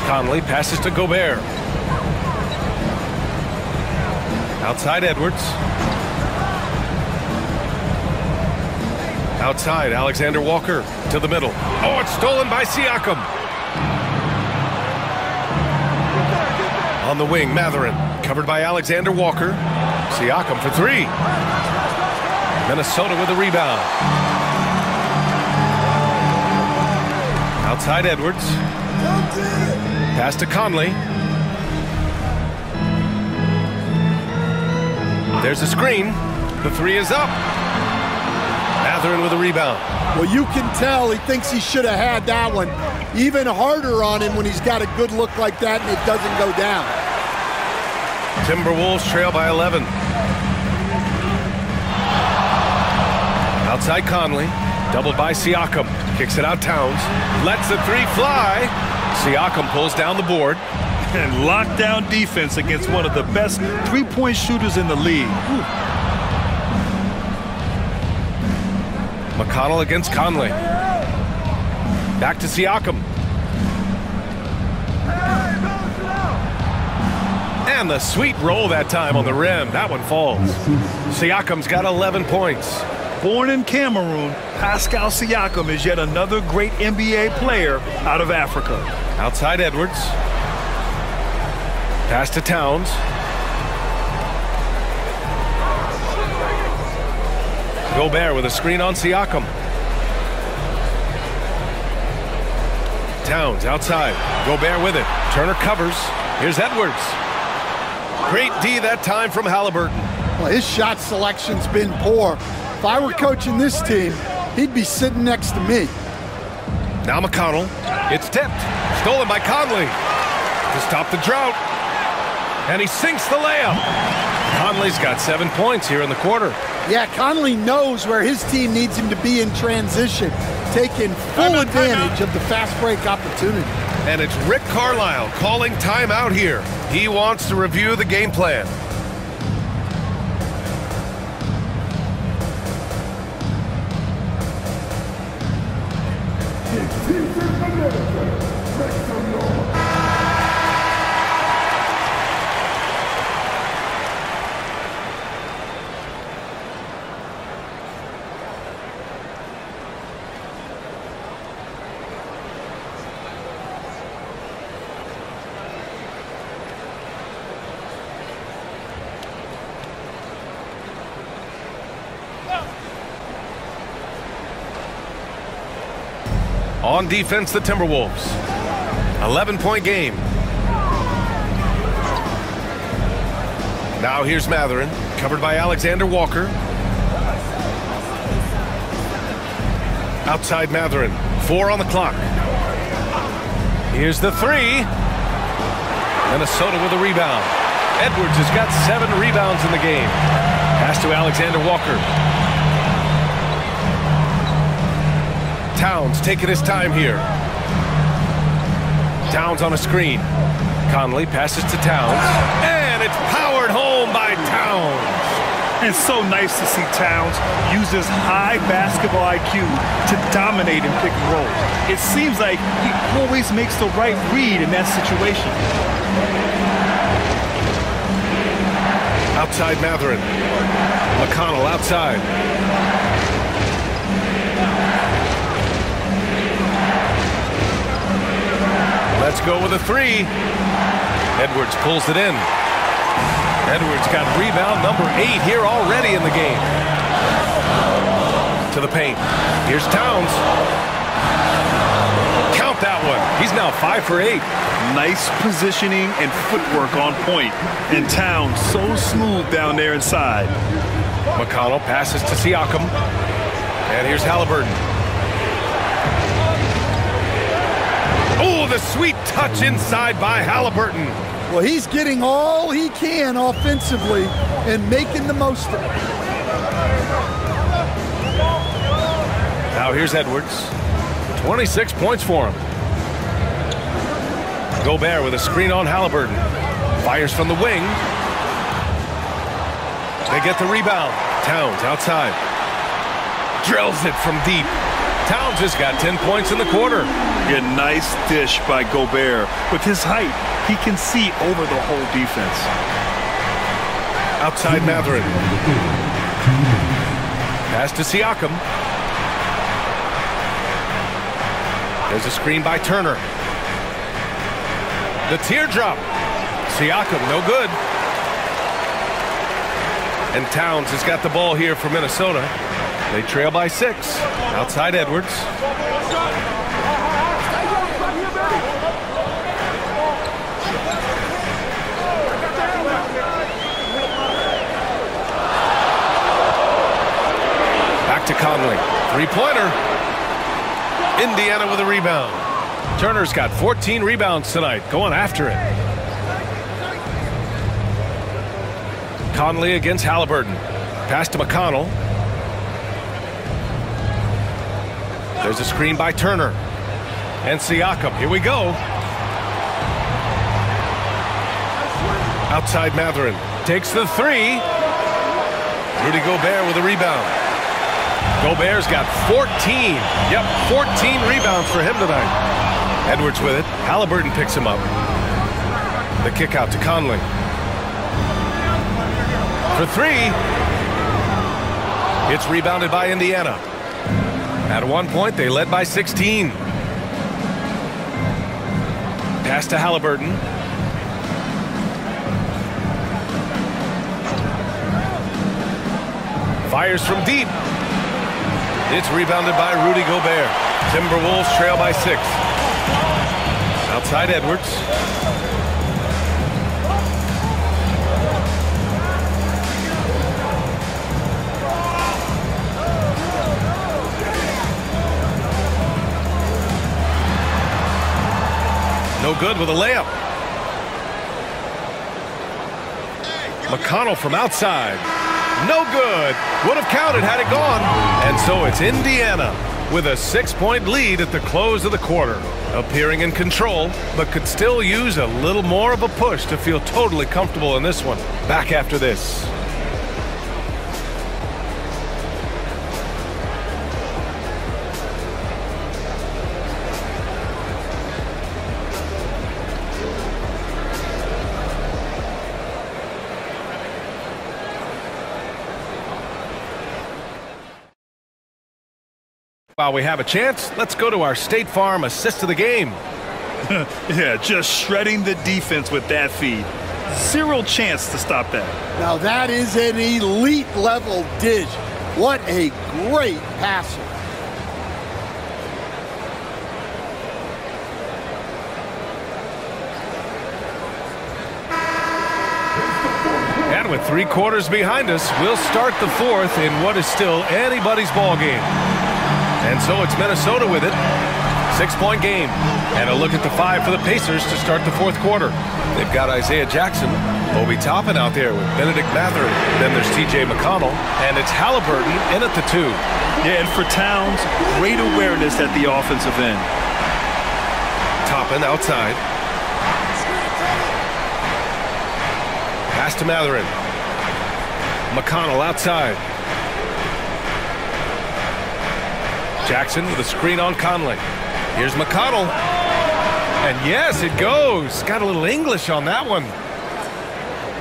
Conley passes to Gobert. Outside Edwards. Outside Alexander Walker to the middle. Oh, it's stolen by Siakam. On the wing, Mathurin. Covered by Alexander Walker. Siakam for 3. Minnesota with a rebound. Outside Edwards. Pass to Conley. There's a screen. The 3 is up. Mathurin with a rebound. Well, you can tell he thinks he should have had that one. Even harder on him when he's got a good look like that and it doesn't go down. Timberwolves trail by 11. Outside Conley, doubled by Siakam. Kicks it out Towns. Lets the 3 fly. Siakam pulls down the board. And lockdown defense against one of the best three-point shooters in the league. McConnell against Conley. Back to Siakam. And the sweet roll that time on the rim. That one falls. Siakam's got 11 points. Born in Cameroon, Pascal Siakam is yet another great NBA player out of Africa. Outside Edwards. Pass to Towns. Gobert with a screen on Siakam. Towns outside. Gobert with it. Turner covers. Here's Edwards. Great D that time from Halliburton. Well, his shot selection's been poor. If I were coaching this team, he'd be sitting next to me. Now McConnell. It's tipped. Stolen by Conley. To stop the drought. And he sinks the layup. Conley's got 7 points here in the quarter. Yeah, Conley knows where his team needs him to be in transition, taking full advantage of the fast break opportunity. And it's Rick Carlisle calling timeout here. He wants to review the game plan. On defense, the Timberwolves. 11-point game. Now here's Mathurin, covered by Alexander Walker. Outside Mathurin, 4 on the clock. Here's the 3. Minnesota with a rebound. Edwards has got 7 rebounds in the game. Pass to Alexander Walker. Towns taking his time here. Towns on a screen. Conley passes to Towns. And it's powered home by Towns. And so nice to see Towns use his high basketball IQ to dominate in pick and roll. It seems like he always makes the right read in that situation. Outside Mathurin. McConnell outside. Let's go with a 3. Edwards pulls it in. Edwards got rebound number 8 here already in the game. To the paint. Here's Towns. Count that one. He's now 5 for 8. Nice positioning and footwork on point. And Towns so smooth down there inside. McConnell passes to Siakam. And here's Halliburton. Oh, the sweet touch inside by Halliburton. Well, he's getting all he can offensively and making the most of it. Now here's Edwards. 26 points for him. Gobert with a screen on Halliburton. Fires from the wing. They get the rebound. Towns outside. Drills it from deep. Towns has got 10 points in the quarter. A nice dish by Gobert. With his height, he can see over the whole defense. Outside Mathurin. Pass to Siakam. There's a screen by Turner. The teardrop. Siakam, no good. And Towns has got the ball here for Minnesota. They trail by 6. Outside Edwards. Back to Conley. 3-pointer. Indiana with a rebound. Turner's got 14 rebounds tonight. Going after it. Conley against Halliburton. Pass to McConnell. There's a screen by Turner. And Siakam. Here we go. Outside Mathurin. Takes the 3. Rudy Gobert with a rebound. Gobert's got 14. Yep, 14 rebounds for him tonight. Edwards with it. Halliburton picks him up. The kick out to Conley. For 3. It's rebounded by Indiana. At one point, they led by 16. Pass to Halliburton. Fires from deep. It's rebounded by Rudy Gobert. Timberwolves trail by 6. Outside Edwards. No good with a layup. McConnell from outside. No good. Would have counted had it gone. And so it's Indiana with a 6-point lead at the close of the quarter. Appearing in control, but could still use a little more of a push to feel totally comfortable in this one. Back after this. While we have a chance, let's go to our State Farm assist of the game. Yeah, just shredding the defense with that feed. Zero chance to stop that. Now that is an elite level dish. What a great passer. And with 3 quarters behind us, we'll start the 4th in what is still anybody's ball game. And so it's Minnesota with it. 6-point game. And a look at the 5 for the Pacers to start the 4th quarter. They've got Isaiah Jackson, Obi Toppin out there with Benedict Mathurin. Then there's T.J. McConnell, and it's Halliburton in at the 2. Yeah, and for Towns, great awareness at the offensive end. Toppin outside. Pass to Mathurin. McConnell outside. Jackson with a screen on Conley. Here's McConnell. And yes, it goes. Got a little English on that one.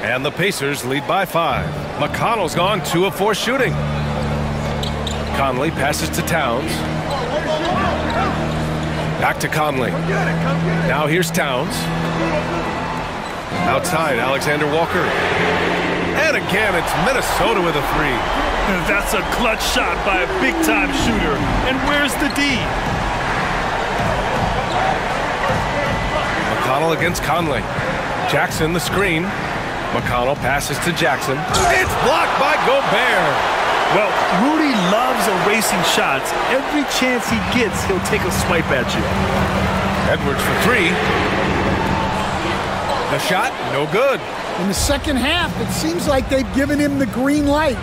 And the Pacers lead by 5. McConnell's gone 2 of 4 shooting. Conley passes to Towns. Back to Conley. Now here's Towns. Outside, Alexander Walker. And again, it's Minnesota with a 3. That's a clutch shot by a big-time shooter. And where's the D? McConnell against Conley. Jackson the screen. McConnell passes to Jackson. It's blocked by Gobert. Well, Rudy loves erasing shots. Every chance he gets, he'll take a swipe at you. Edwards for 3. The shot, no good. In the second half, it seems like they've given him the green light.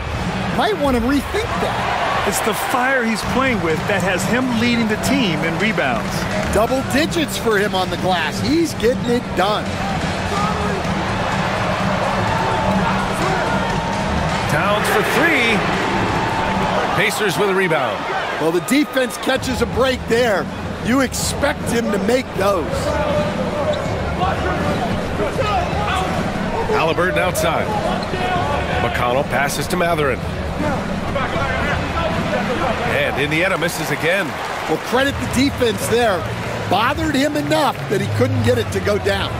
Might want to rethink that. It's the fire he's playing with that has him leading the team in rebounds. Double digits for him on the glass. He's getting it done. Towns for 3. Pacers with a rebound. Well, the defense catches a break there. You expect him to make those. Halliburton outside. McConnell passes to Mathurin. And Indiana misses again. Well, credit the defense there. Bothered him enough that he couldn't get it to go down.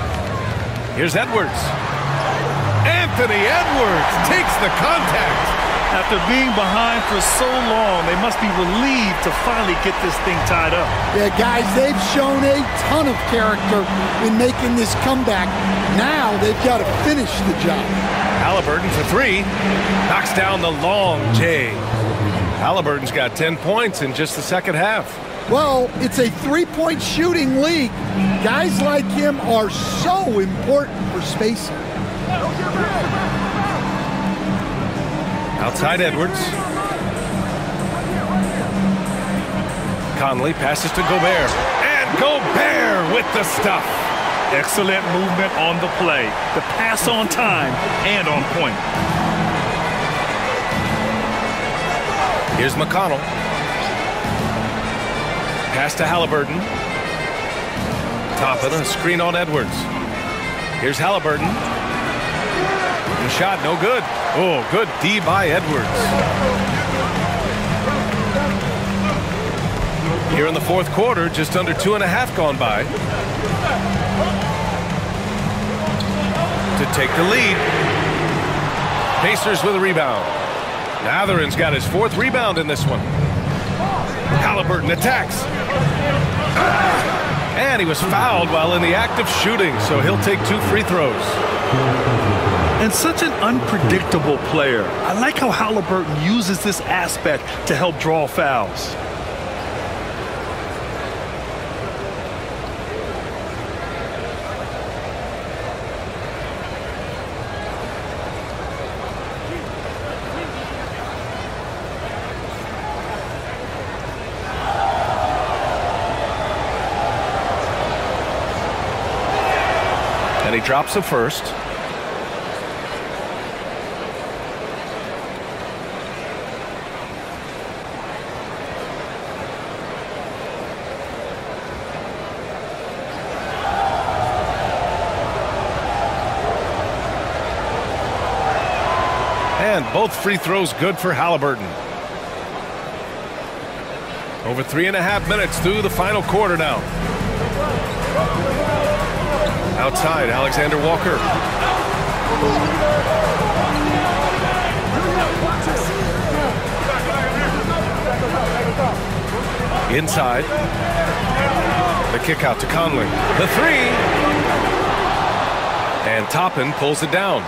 Here's Edwards. Anthony Edwards takes the contact. After being behind for so long, they must be relieved to finally get this thing tied up. Yeah, guys, they've shown a ton of character in making this comeback. Now they've got to finish the job. Halliburton for 3. Knocks down the long J. Halliburton's got 10 points in just the second half. Well, it's a 3-point shooting league. Guys like him are so important for spacing. Outside Edwards. Conley passes to Gobert. And Gobert with the stuff. Excellent movement on the play. The pass on time and on point. Here's McConnell. Pass to Halliburton. Toppin, a screen on Edwards. Here's Halliburton. The shot, no good. Oh, good D by Edwards. Here in the 4th quarter, just under 2.5 gone by. To take the lead. Pacers with a rebound. Mathurin's got his 4th rebound in this one. Halliburton attacks. And he was fouled while in the act of shooting, so he'll take 2 free throws. And such an unpredictable player. I like how Halliburton uses this aspect to help draw fouls. And he drops the first. And both free throws good for Halliburton. Over 3.5 minutes through the final quarter now. Outside, Alexander Walker. Inside. The kick out to Conley. The 3. And Toppin pulls it down.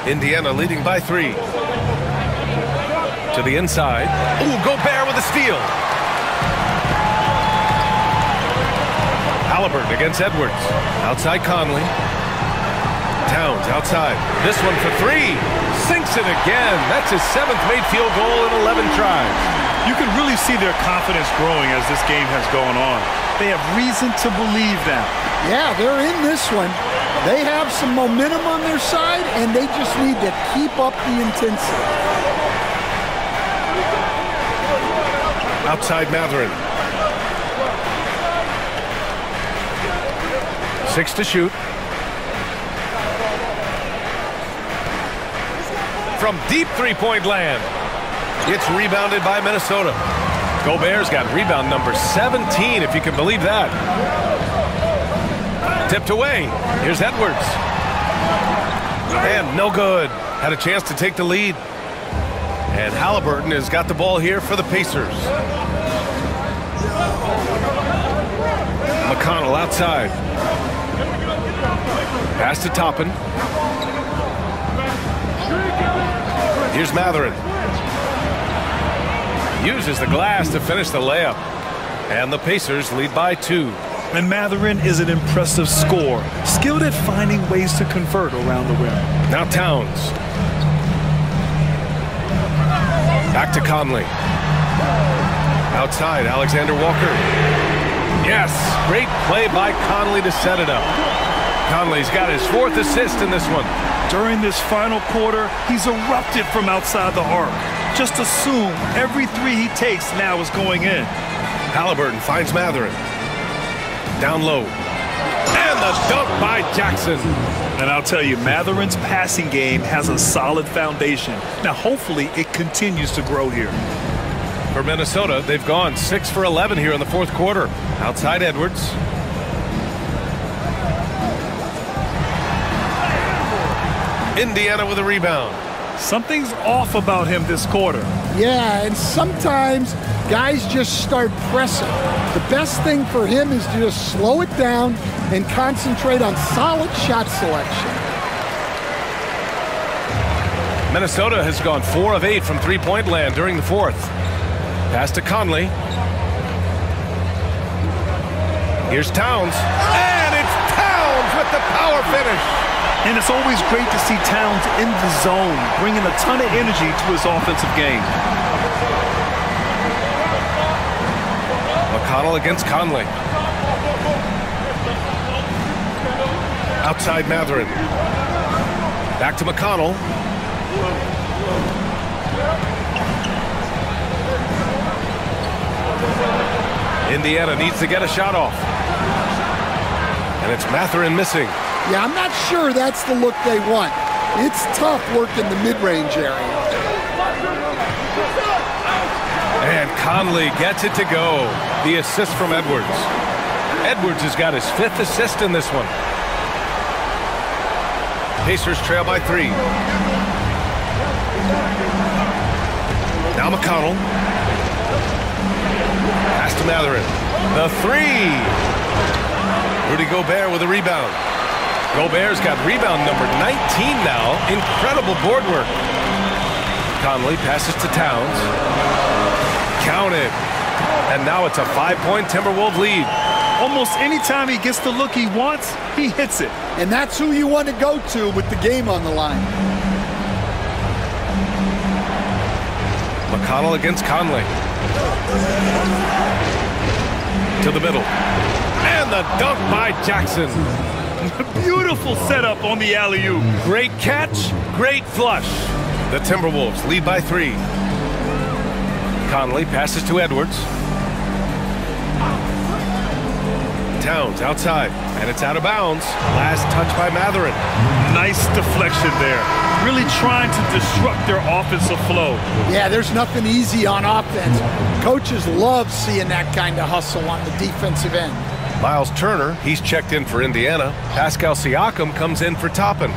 Indiana leading by 3. To the inside. Ooh, Gobert with a steal. Halliburton against Edwards. Outside Conley. Towns outside. This one for 3. Sinks it again. That's his 7th made field goal in 11 tries. You can really see their confidence growing as this game has gone on. They have reason to believe that. Yeah, they're in this one. They have some momentum on their side, and they just need to keep up the intensity. Outside Matherin. 6 to shoot. From deep three-point land. It's rebounded by Minnesota. Gobert's got rebound number 17, if you can believe that. Tipped away. Here's Edwards. And no good. Had a chance to take the lead. And Halliburton has got the ball here for the Pacers. McConnell outside. Pass to Toppin. Here's Matherin. Uses the glass to finish the layup. And the Pacers lead by 2. And Matherin is an impressive scorer, skilled at finding ways to convert around the rim. Now Towns. Back to Conley. Outside, Alexander Walker. Yes, great play by Conley to set it up. Conley's got his 4th assist in this one. During this final quarter, he's erupted from outside the arc. Just assume every 3 he takes now is going in. Halliburton finds Matherin. Down low. And the dunk by Jackson. And I'll tell you, Matherin's passing game has a solid foundation. Now, hopefully, it continues to grow here. For Minnesota, they've gone 6 for 11 here in the 4th quarter. Outside Edwards. Indiana with a rebound. Something's off about him this quarter. Yeah, and sometimes guys just start pressing. The best thing for him is to just slow it down and concentrate on solid shot selection. Minnesota has gone 4 of 8 from three-point land during the 4th. Pass to Conley. Here's Towns. And it's Towns with the power finish. And it's always great to see Towns in the zone, bringing a ton of energy to his offensive game. McConnell against Conley. Outside Matherin. Back to McConnell. Indiana needs to get a shot off. And it's Matherin missing. Yeah, I'm not sure that's the look they want. It's tough working the mid-range area. And Conley gets it to go. The assist from Edwards. Edwards has got his 5th assist in this one. Pacers trail by 3. Now McConnell. Pass to Matherin. The 3. Rudy Gobert with a rebound. Gobert's got rebound number 19 now. Incredible board work. Conley passes to Towns. Counted. And now it's a 5-point Timberwolves lead. Almost any time he gets the look he wants, he hits it. And that's who you want to go to with the game on the line. McConnell against Conley. To the middle. And the dunk by Jackson. Beautiful setup on the alley-oop. Great catch, great flush. The Timberwolves lead by 3. Conley passes to Edwards. Towns outside, and it's out of bounds. Last touch by Matherin. Nice deflection there. Really trying to disrupt their offensive flow. Yeah, there's nothing easy on offense. Coaches love seeing that kind of hustle on the defensive end. Miles Turner, he's checked in for Indiana. Pascal Siakam comes in for Toppin.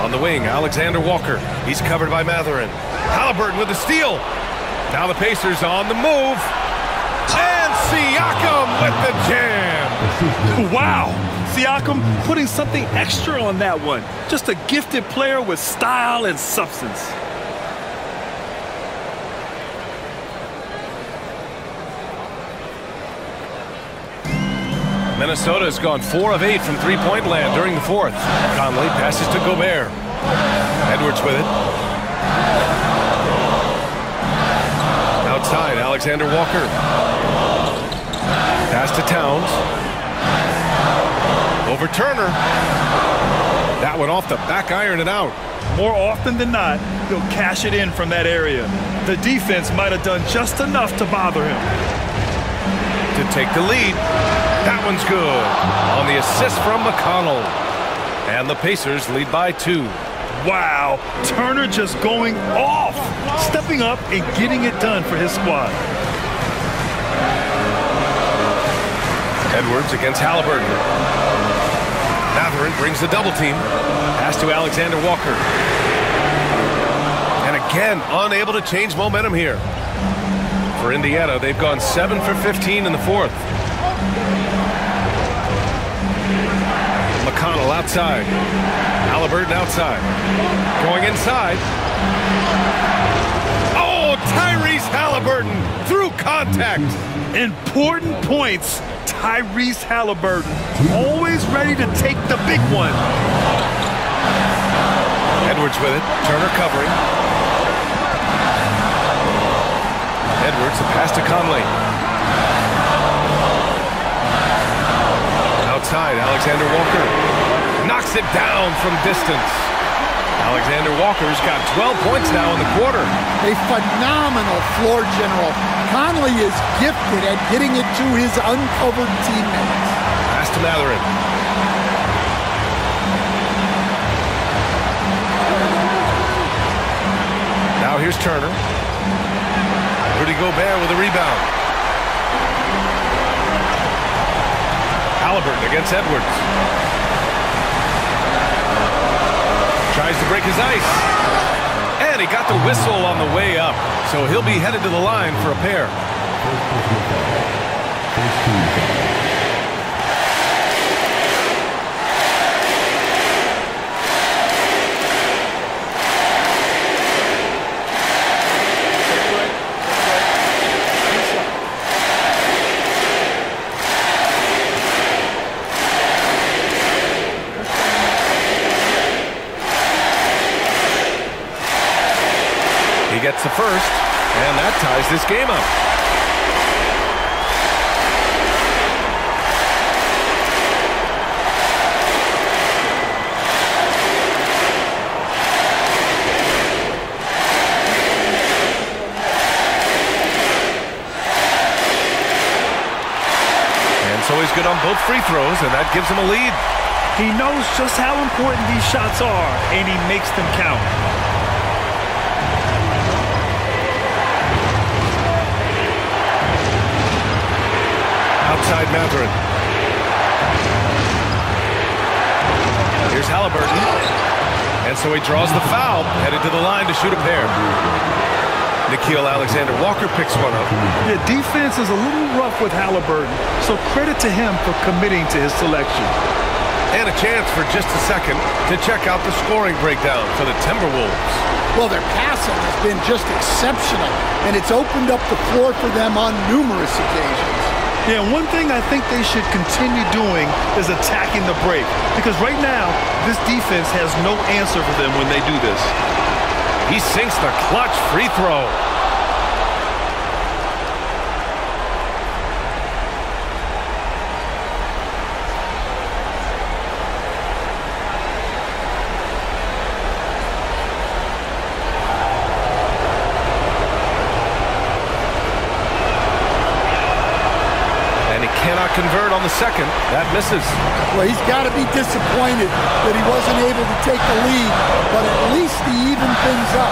On the wing, Alexander Walker. He's covered by Matherin. Halliburton with the steal. Now the Pacers on the move. And Siakam with the jam. Wow. Siakam putting something extra on that one. Just a gifted player with style and substance. Minnesota has gone 4 of 8 from three-point land during the fourth. Conley passes to Gobert. Edwards with it. Outside, Alexander Walker. Pass to Towns. Over Turner. That one off the back iron and out. More often than not, he'll cash it in from that area. The defense might have done just enough to bother him. To take the lead. That one's good. On the assist from McConnell. And the Pacers lead by 2. Wow, Turner just going off, stepping up and getting it done for his squad. Edwards against Halliburton. Mathurin brings the double team. Pass to Alexander Walker. And again, unable to change momentum here. For Indiana, they've gone 7 for 15 in the fourth. McConnell outside. Halliburton outside. Going inside. Oh, Tyrese Halliburton through contact. Important points. Tyrese Halliburton, always ready to take the big one. Edwards with it. Turner covering. Edwards, the pass to Conley. Outside, Alexander Walker knocks it down from distance. Alexander Walker's got 12 points now in the quarter. A phenomenal floor general. Conley is gifted at getting it to his uncovered teammates. Pass to Mathurin. Now here's Turner. Rudy Gobert with a rebound. Halliburton against Edwards. Tries to break his ice. And he got the whistle on the way up. So he'll be headed to the line for a pair. Gets the first, and that ties this game up. And so he's good on both free throws, and that gives him a lead. He knows just how important these shots are, and he makes them count. Outside Mathurin. Here's Halliburton. And so he draws the foul, headed to the line to shoot a pair. Nickeil Alexander-Walker picks one up. The defense is a little rough with Halliburton, so credit to him for committing to his selection. And a chance for just a second to check out the scoring breakdown for the Timberwolves. Well, their passing has been just exceptional, and it's opened up the floor for them on numerous occasions. Yeah, one thing I think they should continue doing is attacking the break. Because right now, this defense has no answer for them when they do this. He sinks the clutch free throw. Convert on the second. That misses. Well, he's got to be disappointed that he wasn't able to take the lead, but at least he evened things up.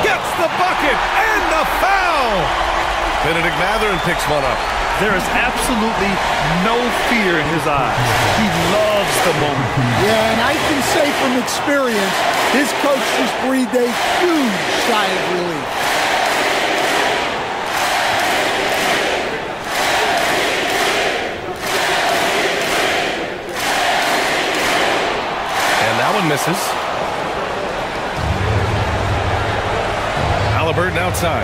Gets the bucket and the foul. Benedict Mathurin picks one up. There is absolutely no fear in his eyes. He loves the moment. Yeah, and I can say from experience, his coach just breathed a huge sigh of relief. misses. Halliburton outside.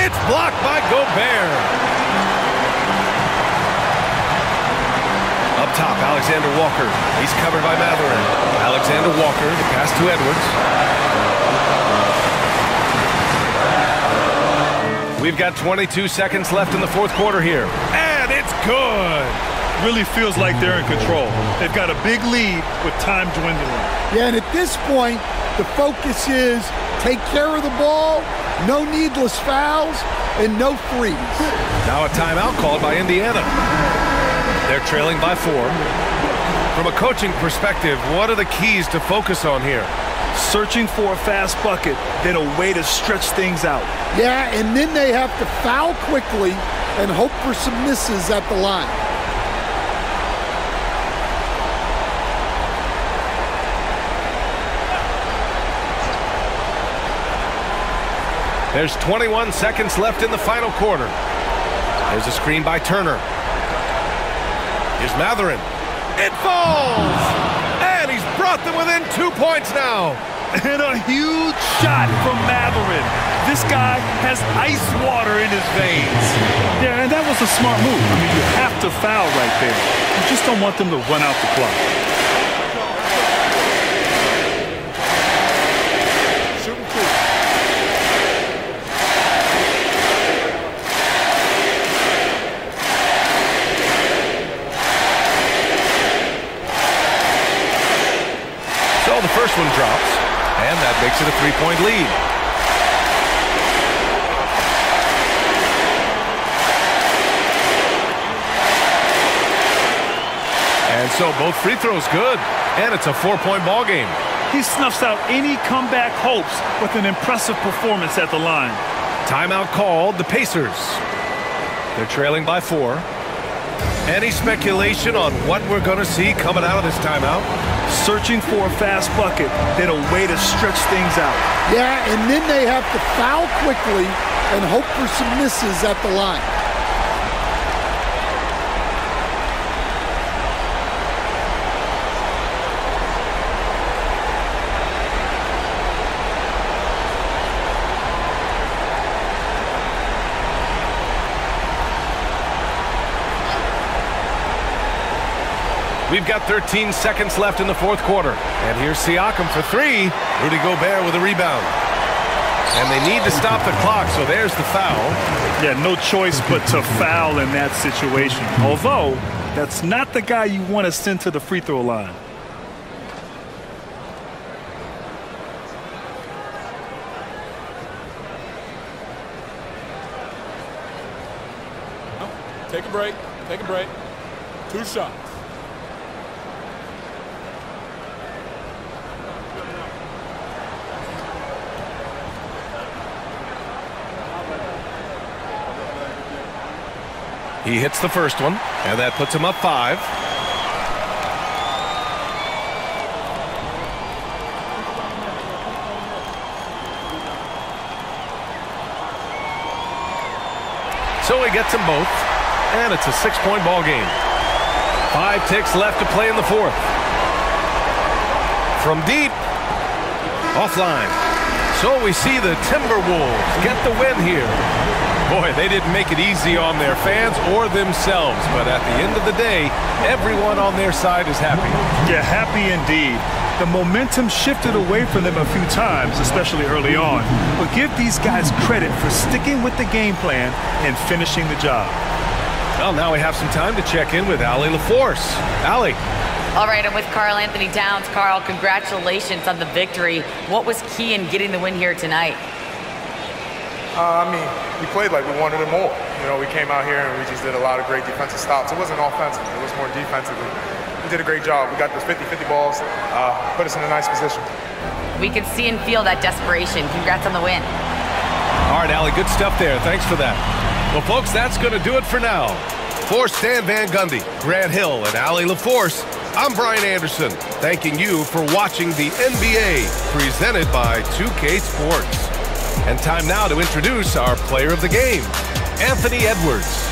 It's blocked by Gobert. Up top, Alexander Walker. He's covered by Mathurin. Alexander Walker, the pass to Edwards. We've got 22 seconds left in the fourth quarter here. And it's good. Really feels like they're in control. They've got a big lead with time dwindling. Yeah, and at this point, the focus is take care of the ball, no needless fouls, and no threes. Now a timeout called by Indiana. They're trailing by 4. From a coaching perspective, what are the keys to focus on here? Searching for a fast bucket, then a way to stretch things out. Yeah, and then they have to foul quickly and hope for some misses at the line. There's 21 seconds left in the final quarter. There's a screen by Turner. Here's Mathurin. It falls! And he's brought them within 2 points now. And a huge shot from Mavericks. This guy has ice water in his veins. Yeah, and that was a smart move. I mean, you have to foul right there. You just don't want them to run out the clock. The first one drops, and that makes it a 3-point lead. And so both free throws good, and it's a 4-point ball game. He snuffs out any comeback hopes with an impressive performance at the line. Timeout called, the Pacers. They're trailing by 4. Any speculation on what we're going to see coming out of this timeout? Searching for a fast bucket, then a way to stretch things out. Yeah, and then they have to foul quickly and hope for some misses at the line. We've got 13 seconds left in the fourth quarter. And here's Siakam for 3. Rudy Gobert with a rebound. And they need to stop the clock, so there's the foul. Yeah, no choice but to foul in that situation. Although, that's not the guy you want to send to the free throw line. Take a break. Take a break. 2 shots. He hits the first one, and that puts him up 5. So he gets them both, and it's a 6-point ball game. 5 ticks left to play in the fourth. From deep, offline. So we see the Timberwolves get the win here. Boy, they didn't make it easy on their fans or themselves, but at the end of the day, everyone on their side is happy. Yeah, happy indeed. The momentum shifted away from them a few times, especially early on. But give these guys credit for sticking with the game plan and finishing the job. Well, now we have some time to check in with Allie LaForce. Allie. All right, I'm with Karl Anthony Towns. Karl, congratulations on the victory. What was key in getting the win here tonight? We played like we wanted it more. You know, we came out here and we just did a lot of great defensive stops. It wasn't offensive. It was more defensively. We did a great job. We got those 50-50 balls, put us in a nice position. We could see and feel that desperation. Congrats on the win. All right, Allie, good stuff there. Thanks for that. Well, folks, that's going to do it for now. For Stan Van Gundy, Grant Hill, and Allie LaForce, I'm Brian Anderson, thanking you for watching the NBA, presented by 2K Sports. And time now to introduce our player of the game, Anthony Edwards.